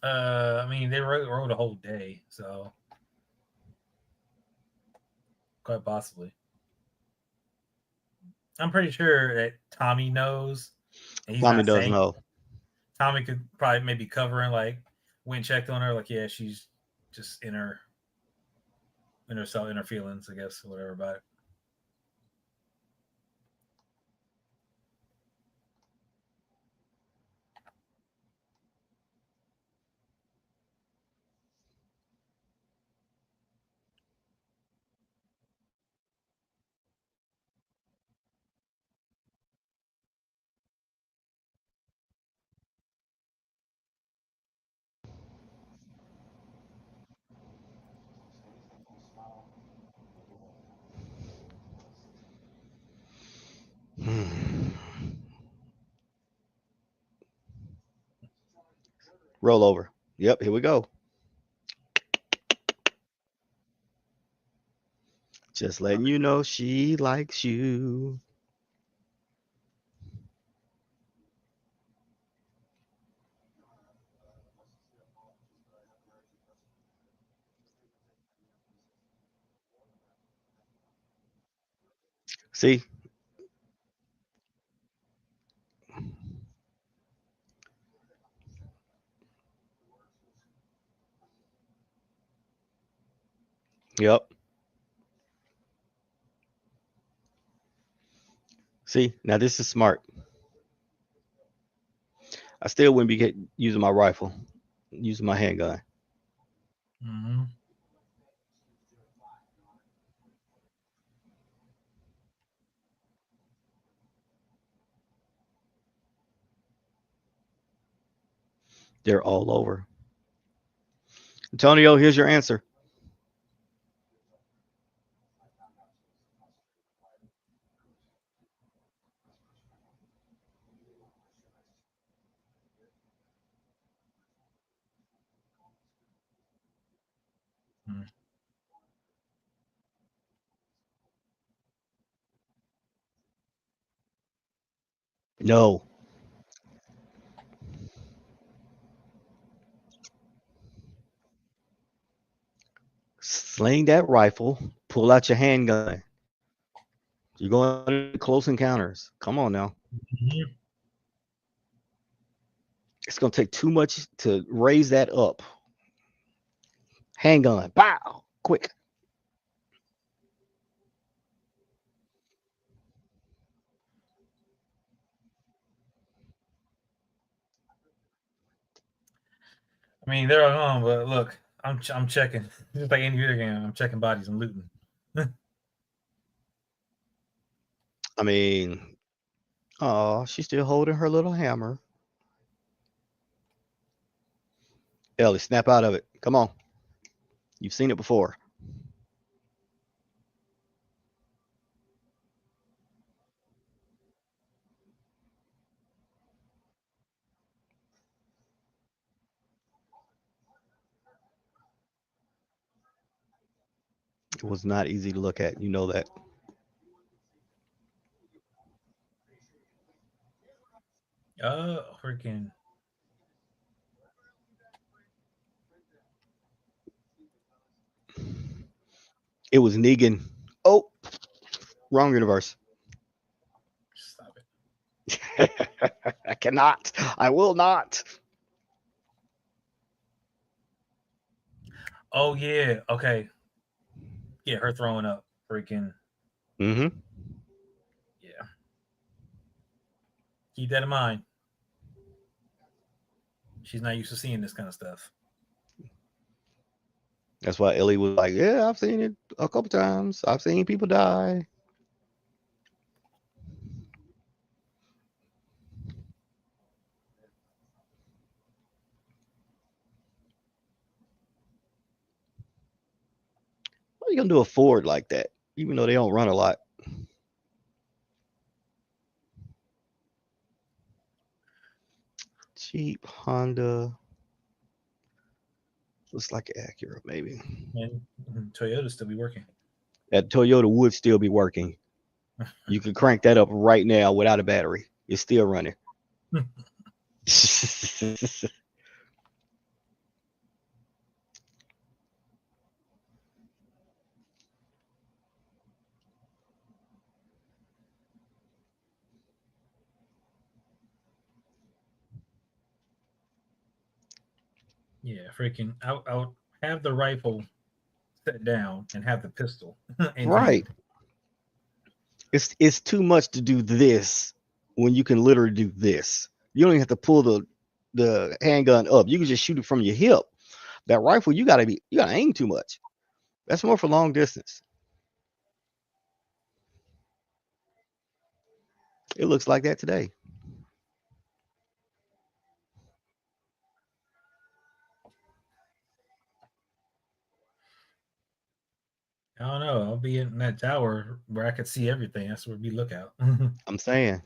I mean, they rode a whole day, so quite possibly. I'm pretty sure that Tommy knows, and he's Tommy not does saying. know. Tommy could probably maybe covering like went checked on her, like yeah, she's just in herself, in her feelings, I guess, or whatever about it. Roll over. Yep, here we go. Just letting you know she likes you. See? Yep. See? Now this is smart. I still wouldn't be using my rifle, using my handgun. Hmm. They're all over. Antonio, here's your answer. No. Sling that rifle, pull out your handgun. You're going into close encounters. Come on now. Hmm. It's going to take too much to raise that up. Handgun. Bow. Quick. I mean, they're all gone, but look, I'm checking. Just like any video game, I'm checking bodies and looting. I mean, oh, she's still holding her little hammer. Ellie, snap out of it. Come on. You've seen it before. It was not easy to look at. You know that. Freaking. It was Negan. Oh, wrong universe. Stop it. I cannot. I will not. Oh yeah. Okay. Yeah, her throwing up. Freaking. Mm-hmm. Yeah. Keep that in mind. She's not used to seeing this kind of stuff. That's why Ellie was like, "Yeah, I've seen it a couple times. I've seen people die." What are you gonna do a Ford like that? Even though they don't run a lot. Cheap Honda. Looks like an Acura, maybe. And Toyota still be working. That Toyota would still be working. You could crank that up right now without a battery. It's still running. Yeah, freaking. I'll have the rifle set down and have the pistol in Right. hand. It's too much to do this when you can literally do this. You don't even have to pull the handgun up. You can just shoot it from your hip. That rifle, you gotta aim too much. That's more for long distance. It looks like that today. I don't know. I'll be in that tower where I could see everything. That's where we look out. I'm saying.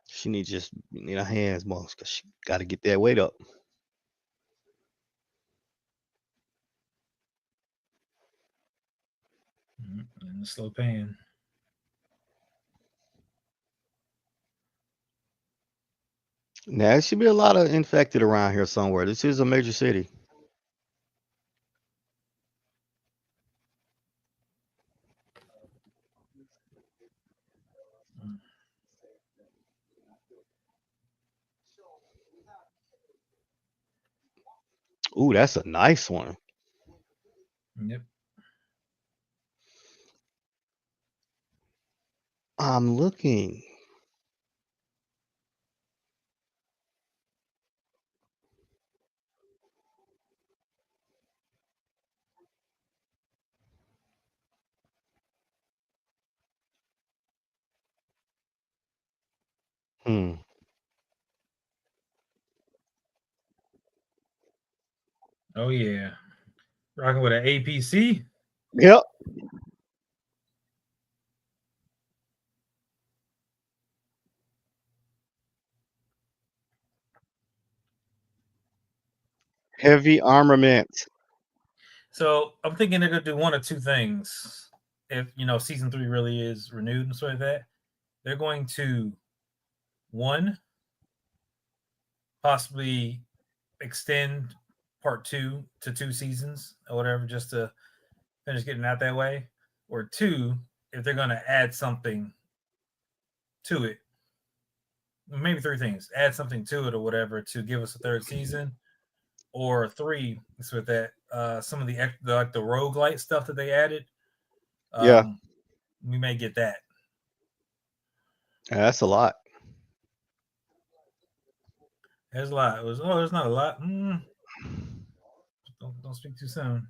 She needs just need her hands more because she got to get that weight up. And the slow pan. Now, there should be a lot of infected around here somewhere. This is a major city. Mm. Ooh, that's a nice one. Yep. I'm looking. Hmm. Oh yeah. Rocking with an APC. Yep. Heavy armament. So I'm thinking they're gonna do one of two things. If season three really is renewed and stuff like that, they're going to one possibly extend part two to two seasons or whatever, just to finish getting out that way. Or two, if they're gonna add something to it, maybe three things: add something to it or whatever to give us a third season. Or three, is with that some of the like the roguelite stuff that they added. Yeah, Um, we may get that. that's a lot. There's a lot. It was there's not a lot. Don't speak too soon.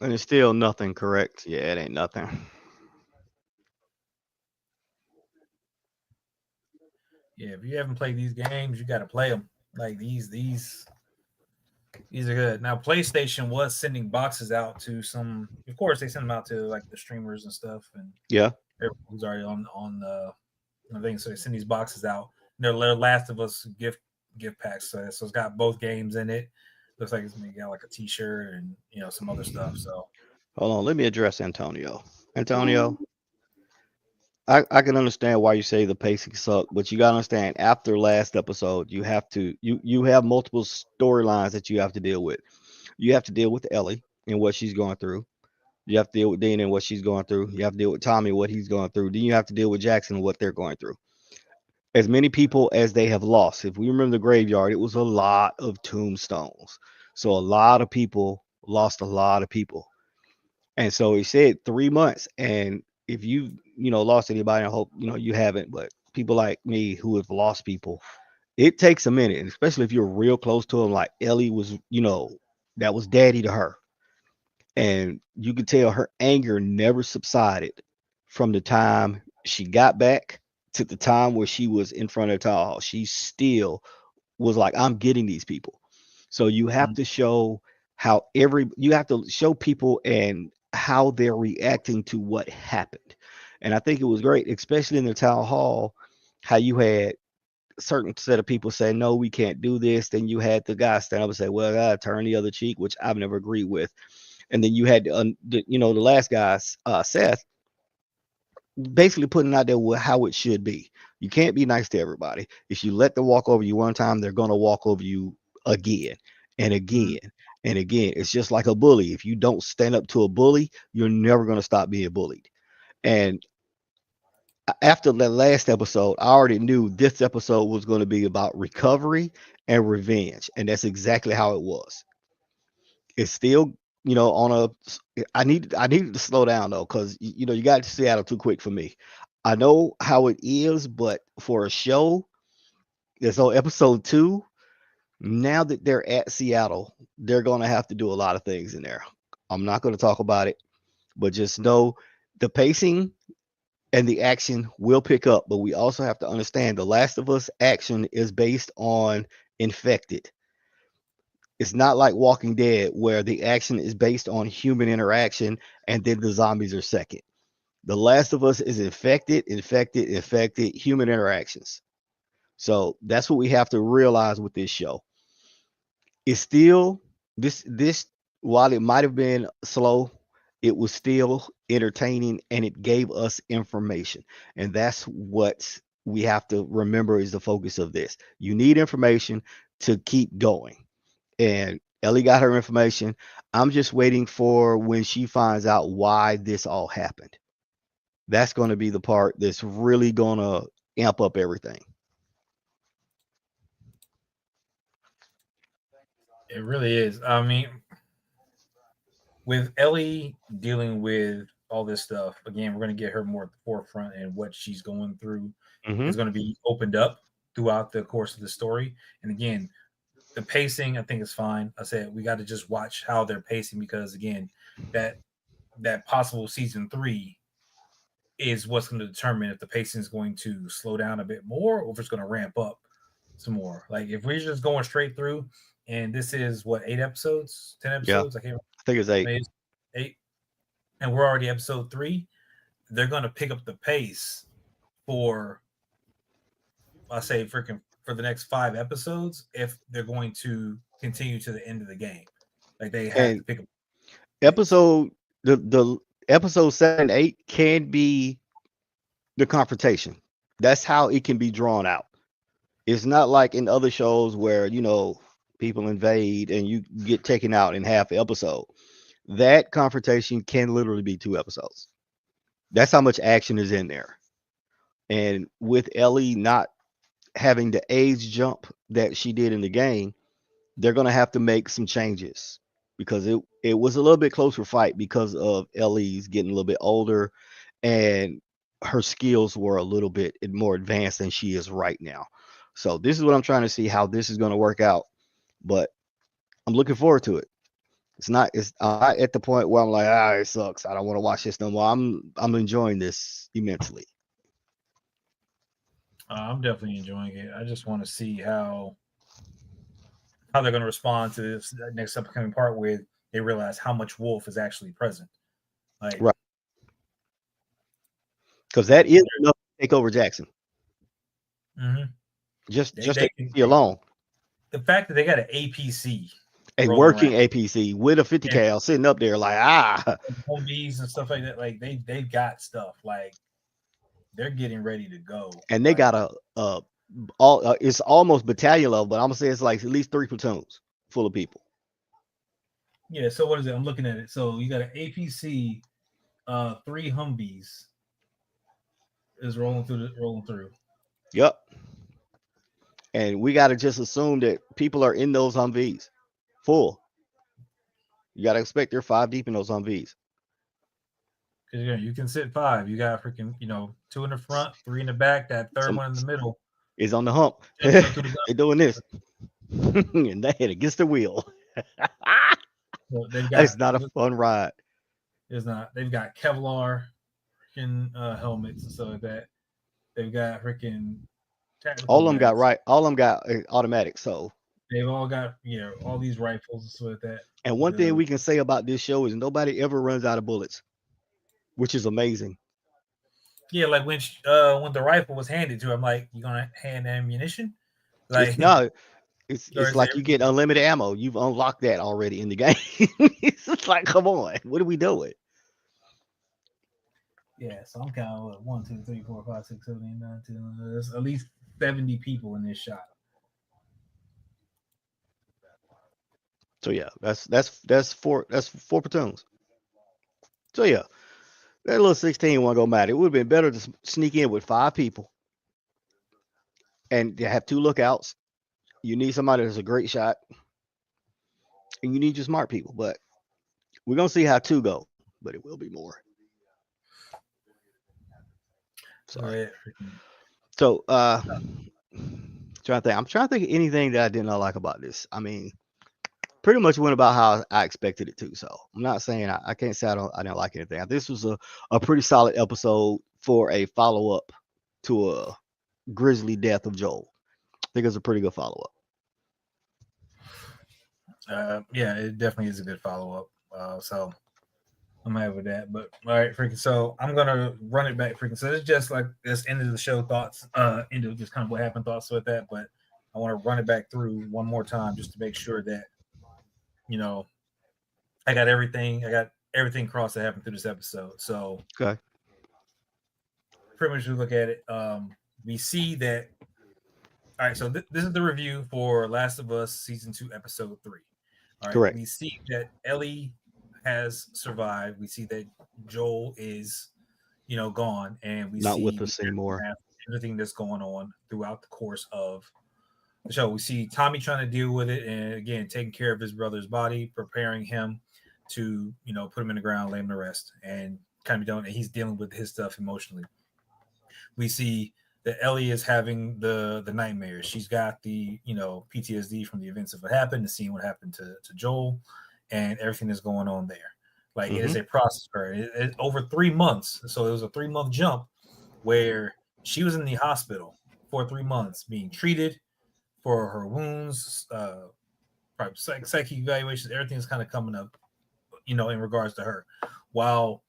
And it's still nothing correct. Yeah, it ain't nothing. Yeah, if you haven't played these games, you got to play them. Like these are good. Now PlayStation was sending boxes out to some. Of course, they send them out to like the streamers and stuff, and Yeah. everyone who's already on the thing. So they send these boxes out. They're Last of Us gift packs. So it's got both games in it. Looks like it's maybe got like a T-shirt and some other stuff. So Hold on. Let me address Antonio. Antonio, I can understand why you say the pacing sucked, but you gotta understand after last episode, you have multiple storylines that you have to deal with. You have to deal with Ellie and what she's going through. You have to deal with Dean and what she's going through. You have to deal with Tommy what he's going through. Then you have to deal with Jackson and what they're going through. As many people as they have lost. If we remember the graveyard, it was a lot of tombstones. So a lot of people lost a lot of people. And so he said 3 months. And if you lost anybody, I hope you haven't, but people like me who have lost people, it takes a minute, and especially if you're real close to them, like Ellie was, that was daddy to her. And you could tell her anger never subsided from the time she got back to the time where she was in front of the town hall. She still was like, I'm getting these people. So you have mm, to show you have to show people and how they're reacting to what happened. And I think it was great, especially in the town hall, how you had a certain set of people say, no, we can't do this. Then you had the guy stand up and say, well, I gotta turn the other cheek, which I've never agreed with. And then you had the last guy, Seth, basically putting out there how it should be. You can't be nice to everybody. If you let them walk over you one time, they're gonna walk over you again and mm, again and again. It's just like a bully. If you don't stand up to a bully, you're never gonna stop being bullied. And after the last episode, I already knew this episode was going to be about recovery and revenge, and that's exactly how it was. It's still, on a. I needed to slow down though, because you got to Seattle too quick for me. I know how it is, but for a show that's on episode two, now that they're at Seattle, they're gonna have to do a lot of things in there. I'm not gonna talk about it, but just know the pacing and the action will pick up. But we also have to understand the Last of Us action is based on infected. It's not like Walking Dead where the action is based on human interaction and then the zombies are second. The Last of Us is infected human interactions. So that's what we have to realize with this show. It's still this while it might have been slow, it was still entertaining and it gave us information. And that's what we have to remember is the focus of this. You need information to keep going. And Ellie got her information. I'm just waiting for when she finds out why this all happened. That's going to be the part that's really going to amp up everything. It really is. I mean, with Ellie dealing with all this stuff, again, we're going to get her more at the forefront, and what she's going through Hmm. is going to be opened up throughout the course of the story. And again, the pacing, I think, is fine. I said we got to just watch how they're pacing, because again, that that possible season three is what's going to determine if the pacing is going to slow down a bit more or if it's going to ramp up some more. Like if we're just going straight through, and this is what, 8 episodes, 10 Yeah, episodes, I can't I think it's 8. remember, 8, and we're already episode 3. They're going to pick up the pace for, I say, freaking for the next 5 episodes if they're going to continue to the end of the game. Like they have to And pick up the pace. episode the episode 7 8 can be the confrontation. That's how it can be drawn out. It's not like in other shows where people invade and you get taken out in half the episode. That confrontation can literally be 2 episodes. That's how much action is in there. And with Ellie not having the age jump that she did in the game, they're gonna have to make some changes because it was a little bit closer fight because of Ellie's getting a little bit older and her skills were a little bit more advanced than she is right now. So this is what I'm trying to see how this is going to work out, but I'm looking forward to it. I'm not at the point where I'm like, it sucks. I don't want to watch this no more. I'm enjoying this immensely. I'm definitely enjoying it. I just want to see how they're going to respond to this next upcoming part where they realize how much Wolf is actually present. Like, Right. Because that is enough to take over Jackson. mm-hmm. Just They APC alone. the fact that they got an APC A rolling around working APC with a 50 and cal sitting up there like Humvees and stuff like that, like they've got stuff, like they're getting ready to go. and they Like, got a all it's almost battalion level, but I'm gonna say it's like at least 3 platoons full of people. yeah. So what is it? I'm looking at it. So you got an APC, 3 Humvees is rolling through. Yep. And we got to just assume that people are in those Humvees full. You got to expect they're 5 deep in those Humvees. Because you can sit 5. You got freaking 2 in the front, 3 in the back. That third Some one in the middle. is on the hump. Just go through the They're doing this, and they hit against the wheel. gun. They've It's got not a fun ride. it's not. They've got Kevlar freaking helmets and stuff like that. They've got freaking tactical All of them got vests. right. All of them got automatic. So, They've all got all these rifles and stuff like that. and one thing The we can say about this show is nobody ever runs out of bullets, which is amazing. like when the rifle was handed to her, I'm like, you gonna hand ammunition? It's Like, no, or it's is it? like you get unlimited ammo. You've unlocked that already in the game. It's just like, come on, what are we doing? Yeah, so I'm counting 1, 2, 3, 4, 5, 6, 7, 8, 9, 10. There's at least 70 people in this shot. So yeah, that's four platoons. So yeah, that little 16 wasn't gonna matter. It would have been better to sneak in with 5 people and to have 2 lookouts. You need somebody that's a great shot, and you need your smart people. But we're gonna see how 2 go, but it will be more. Sorry. Yeah, So trying to think. I'm trying to think of anything that I did not like about this. I mean, pretty much went about how I expected it to. So I'm not saying I can't say I didn't like anything. This was a pretty solid episode for a follow up to a grisly death of Joel. I think it's a pretty good follow up. yeah, it definitely is a good follow up. So I'm happy with that. But all right, freaking. So I'm gonna run it back, freaking. So it's just like this end of the show thoughts, into just kind of what happened thoughts with that. But I want to run it back through one more time just to make sure that you know I got everything. I got everything cross that happened through this episode. So Okay. pretty much we look at it. We see that. All right, so this is the review for Last of Us season 2, episode 3. All right, Correct. we see that Ellie has survived. We see that Joel is, gone, and we Not see with the us anymore. aftermath, everything that's going on throughout the course of the show. We see Tommy trying to deal with it, and again, taking care of his brother's body, preparing him to, put him in the ground, lay him to rest, and kind of doing. And he's dealing with his stuff emotionally. We see that Ellie is having the nightmares. She's got the PTSD from the events of what happened, the seeing what happened to Joel, and everything that's going on there. Like it is Hmm. a process for her. Over 3 months, so it was a 3 month jump where she was in the hospital for 3 months being treated for her wounds, psychic evaluations. Everything's kind of coming up, in regards to her, while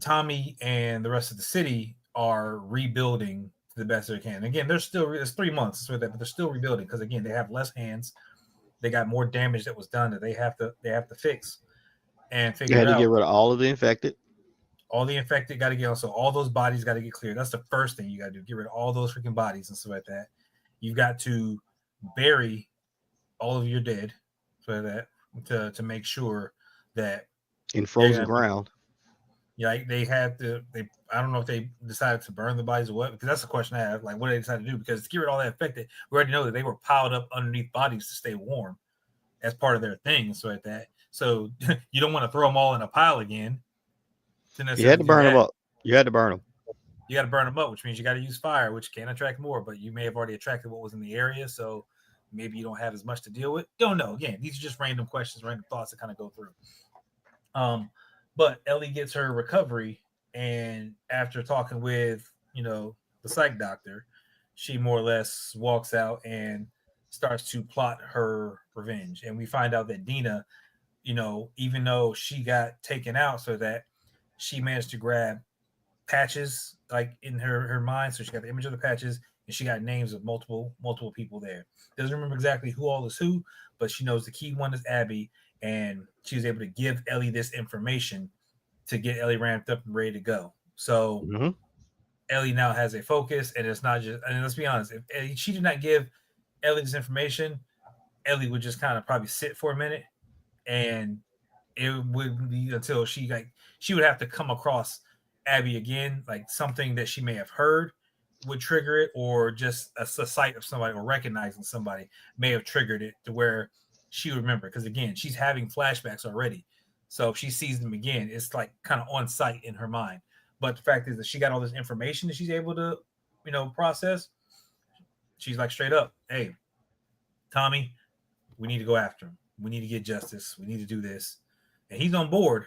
Tommy and the rest of the city are rebuilding to the best they can. Again, it's 3 months with that, but they're still rebuilding because again, they have less hands. They got more damage that was done that they have to fix and You figure had to get out. rid of all of the infected. All the infected got to get so all those bodies got to get cleared. That's the first thing you got to do. Get rid of all those freaking bodies and stuff like that. You've got to bury all of your dead so that to make sure that In they're frozen gonna be. ground. Yeah, like they had to. I don't know if they decided to burn the bodies or what, because that's the question I have. Like, what did they decide to do? Because to get rid of all that infected, we already know that they were piled up underneath bodies to stay warm as part of their thing and stuff like that. So you don't want to throw them all in a pile again to You had necessarily to do burn them that. up. You had to burn them. You got to burn them up, which means you got to use fire, which can attract more. But you may have already attracted what was in the area, so maybe you don't have as much to deal with. Don't know. Again, these are just random questions, random thoughts that kind of go through. Um, but Ellie gets her recovery, and after talking with the psych doctor, she more or less walks out and starts to plot her revenge. And we find out that Dina, even though she got taken out, so that she managed to grab patches like in her mind. So she got the image of the patches and she got names of multiple people there. Doesn't remember exactly who all is who, but she knows the key one is Abby, and she was able to give Ellie this information to get Ellie ramped up and ready to go. So Hmm. Ellie now has a focus, and it's not just. And let's be honest, if she did not give Ellie this information, Ellie would just kind of probably sit for a minute, and it would be until she would have to come across Abby again, like something that she may have heard would trigger it, or just a sight of somebody or recognizing somebody may have triggered it to where she would remember. Because again, she's having flashbacks already, so if she sees them again, it's like kind of on sight in her mind. But the fact is that she got all this information that she's able to, process. She's like straight up, "Hey, Tommy, we need to go after him. We need to get justice. We need to do this." And he's on board.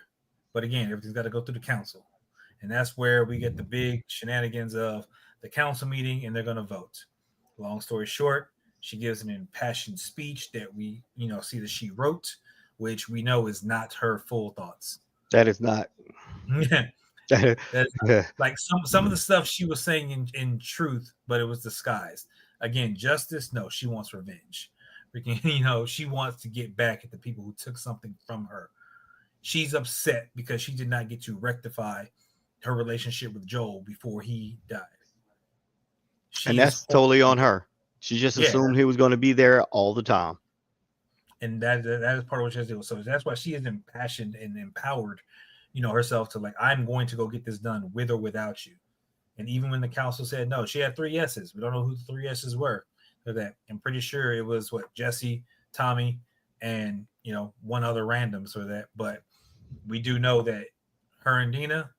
But again, everything's got to go through the council. And that's where we get the big shenanigans of the council meeting and they're going to vote. Long story short, she gives an impassioned speech that we, see that she wrote, which we know is not her full thoughts. That is not. That's like some of the stuff she was saying in truth, but it was disguised. Again, justice, no, she wants revenge. She wants to get back at the people who took something from her. She's upset because she did not get to rectify her relationship with Joel before he died. And She is that's totally horrible. on her. She just Yeah, assumed he was going to be there all the time. and that is part of what she has to do. So that's why she is impassioned and empowered, herself to like, I'm going to go get this done with or without you. And even when the council said no, she had three yeses. We don't know who the three yeses were. For that, I'm pretty sure it was Jesse, Tommy, and one other random. So that, but we do know that her and Dina,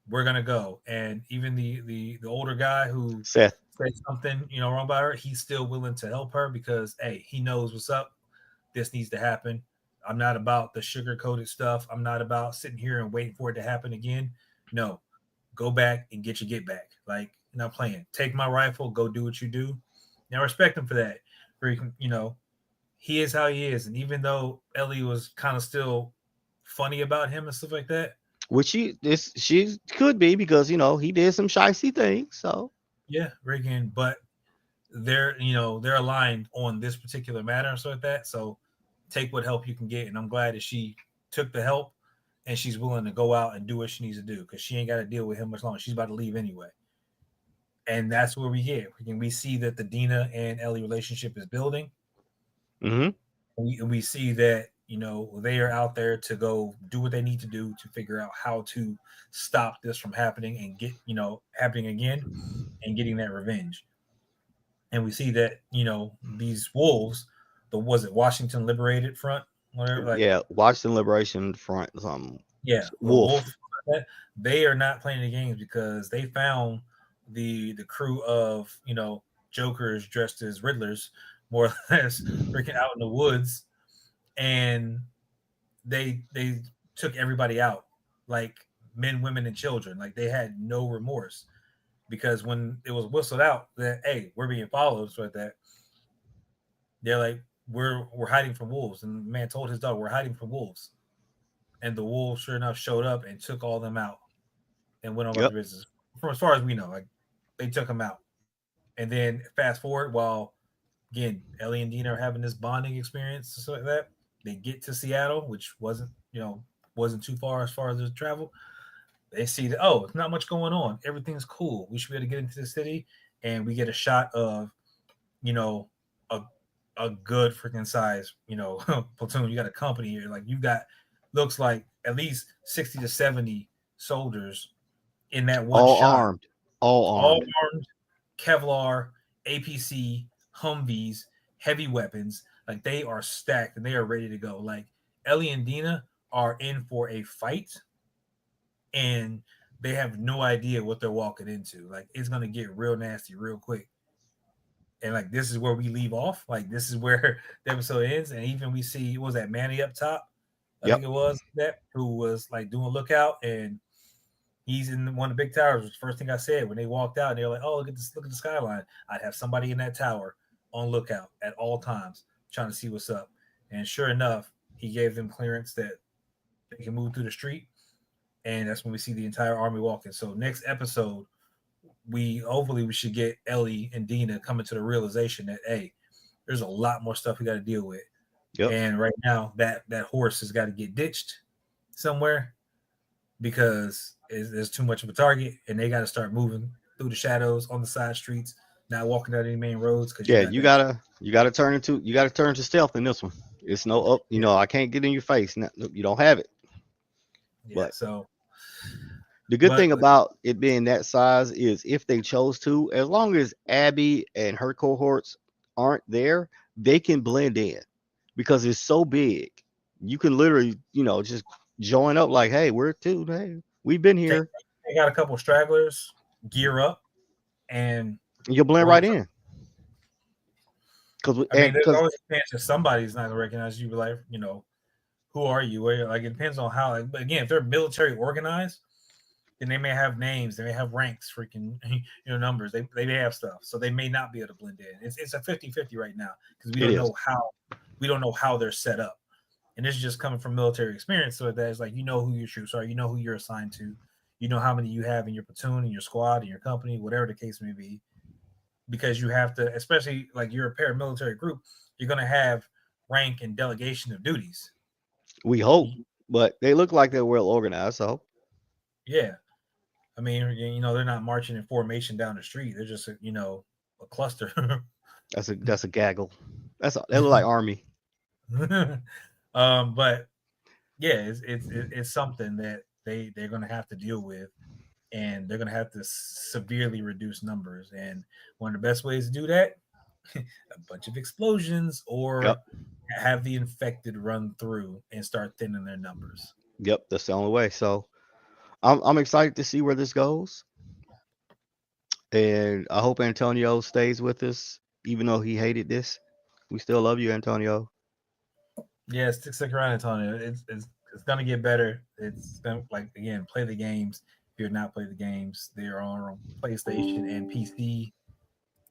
we're gonna go. And even the older guy who Seth. said something wrong by her, he's still willing to help her because hey, he knows what's up. This needs to happen. I'm not about the sugar coated stuff. I'm not about sitting here and waiting for it to happen again. No, go back and get your get back. Like, not playing. Take my rifle, go do what you do. Now respect him for that. For he is how he is. And even though Ellie was kind of still funny about him and stuff like that, Which she could be because he did some shicey things. So yeah, Reagan, but they're aligned on this particular matter and stuff like that. So take what help you can get. And I'm glad that she took the help and she's willing to go out and do what she needs to do because she ain't got to deal with him much longer. She's about to leave anyway, and that's where we get. We see that the Dina and Ellie relationship is building. Mm-hmm. We see that they are out there to go do what they need to do to figure out how to stop this from happening and get happening again and getting that revenge. And we see that these wolves, the was it Washington Liberated Front, whatever, like Yeah, Washington Liberation Front, yeah, the Wolf. wolf, they are not playing the games because they found the crew of jokers dressed as riddlers, more or less, freaking out in the woods, and they took everybody out, like men, women, and children. Like they had no remorse because when it was whistled out that hey, we're being followed, so that they're like we're hiding from wolves, and the man told his dog we're hiding from wolves, and the wolves sure enough showed up and took all them out and went on about Yep. the business. From as far as we know, like they took them out, and then fast forward while again Ellie and Dina are having this bonding experience, so like that they get to Seattle, which wasn't too far as the travel. They see that it's not much going on. Everything's cool. We should be able to get into the city, and we get a shot of you know a a good freaking size platoon. You got a company here, like you got looks like at least 60 to 70 soldiers in that one All shot, armed. All all armed. armed, Kevlar, APC, Humvees, heavy weapons. Like they are stacked and they are ready to go. Like Ellie and Dina are in for a fight, and they have no idea what they're walking into. Like it's gonna get real nasty real quick. And like this is where we leave off. Like this is where the episode ends. And even we see what was that Manny up top, I think Yep. it was that who was like doing lookout, and he's in one of the big towers. Was the first thing I said when they walked out, and they're like, "Oh, look at this! Look at the skyline." I'd have somebody in that tower on lookout at all times, trying to see what's up. And sure enough, he gave them clearance that they can move through the street, and that's when we see the entire army walking. So next episode, we hopefully we should get Ellie and Dina coming to the realization that hey, there's a lot more stuff we got to deal with. Yep. And right now, that horse has got to get ditched somewhere because there's too much of a target, and they got to start moving through the shadows on the side streets, not walking down any main roads because you Yeah, got you that. gotta turn to stealth in this one. It's no up, Yeah, I can't get in your face. No, you don't have it. yeah. But So, the good but thing about it being that size is if they chose to, as long as Abby and her cohorts aren't there, they can blend in because it's so big. You can literally, just join up like, hey, we're two. Hey, we've been take, here. they got a couple stragglers, gear up, and You'll blend roll. right in. Cause, I mean, and there's because always a chance that somebody's not gonna recognize you. But like, who are you? Like, it depends on how. Like, but again, if they're military organized, then they may have names, they may have ranks, freaking numbers. They may have stuff, so they may not be able to blend in. It's a 50-50 right now because it is. we don't know how they're set up, and this is just coming from military experience. So that is like who your troops are, who you're assigned to, how many you have in your platoon, in your squad, in your company, whatever the case may be, because you have to, especially like you're a paramilitary group, you're gonna have rank and delegation of duties. We hope, but they look like they're well organized. So Yeah, I mean, they're not marching in formation down the street. They're just, a cluster. that's a gaggle. They look like army. But yeah, it's something that they're going to have to deal with, and they're going to have to severely reduce numbers. And one of the best ways to do that, a bunch of explosions, Yep. or have the infected run through and start thinning their numbers. Yep. That's the only way. So I'm excited to see where this goes. And I hope Antonio stays with us, even though he hated this. We still love you, Antonio. Yeah, stick around, Antonio. It's gonna get better. It's gonna, like, again, play the games. If you're not play the games, they're on PlayStation and PC,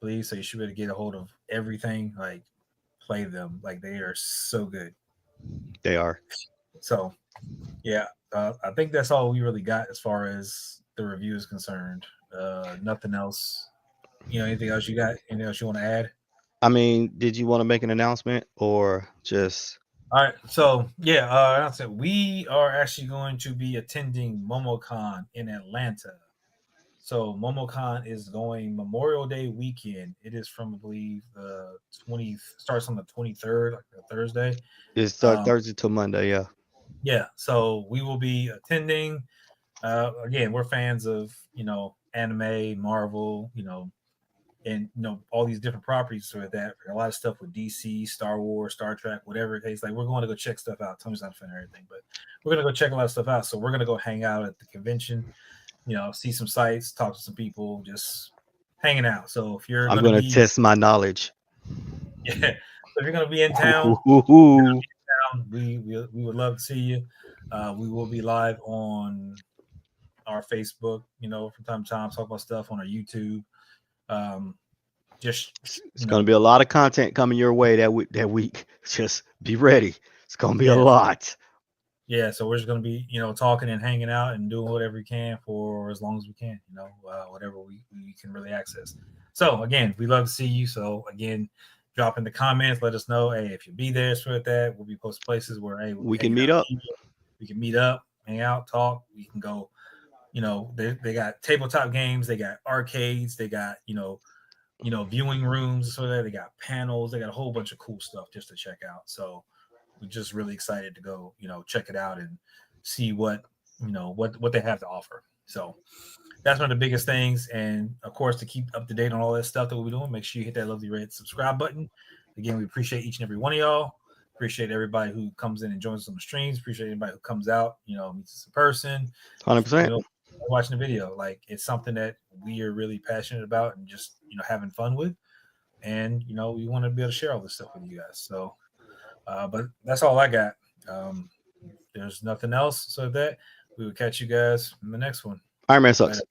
please. So you should be able to get a hold of everything. Like, play them. Like, they are so good. They are. So yeah, I think that's all we really got as far as the review is concerned. Nothing else. Anything else you got? Anything else you want to add? I mean, did you want to make an announcement or just? All right, so yeah, I said we are actually going to be attending MomoCon in Atlanta. So MomoCon is going Memorial Day weekend. It is from I believe the 20 starts on the 23rd, like a Thursday. It's Um, Thursday till Monday. Yeah, yeah, so we will be attending. Again, we're fans of anime, Marvel, and all these different properties for that. A lot of stuff with DC, Star Wars, Star Trek, whatever it takes. Like we're going to go check stuff out. Tony's not a fan of everything, but we're gonna go check a lot of stuff out. So we're gonna go hang out at the convention. See some sights, talk to some people, just hanging out. So if you're I'm gonna gonna be, test my knowledge. yeah, so if you're gonna be in town, Ooh. we would love to see you. We will be live on our Facebook, from time to time, talk about stuff on our YouTube. Um, just It's gonna be a lot of content coming your way that week. Just be ready. It's gonna be a yeah, lot. yeah. So we're just gonna be, talking and hanging out and doing whatever we can for as long as we can, whatever we can really access. So again, we love to see you. So again, drop in the comments, let us know, hey, if you'll be there, sort of that. We'll be posting places where hey, we'll be We can hanging meet out. up. We can meet up, hang out, talk. We can go. They got tabletop games, they got arcades, they got viewing rooms, so that they got panels, they got a whole bunch of cool stuff just to check out. So we're just really excited to go, check it out and see what they have to offer. So that's one of the biggest things. And of course, to keep up to date on all that stuff that we'll be doing, make sure you hit that lovely red subscribe button. Again, we appreciate each and every one of y'all. Appreciate everybody who comes in and joins us on the streams. Appreciate everybody who comes out, meets us in person, 100%. watching the video. Like it's something that we are really passionate about and just having fun with. And we want to be able to share all this stuff with you guys. So, but that's all I got. There's nothing else. So that we will catch you guys in the next one. Iron Man Later. sucks.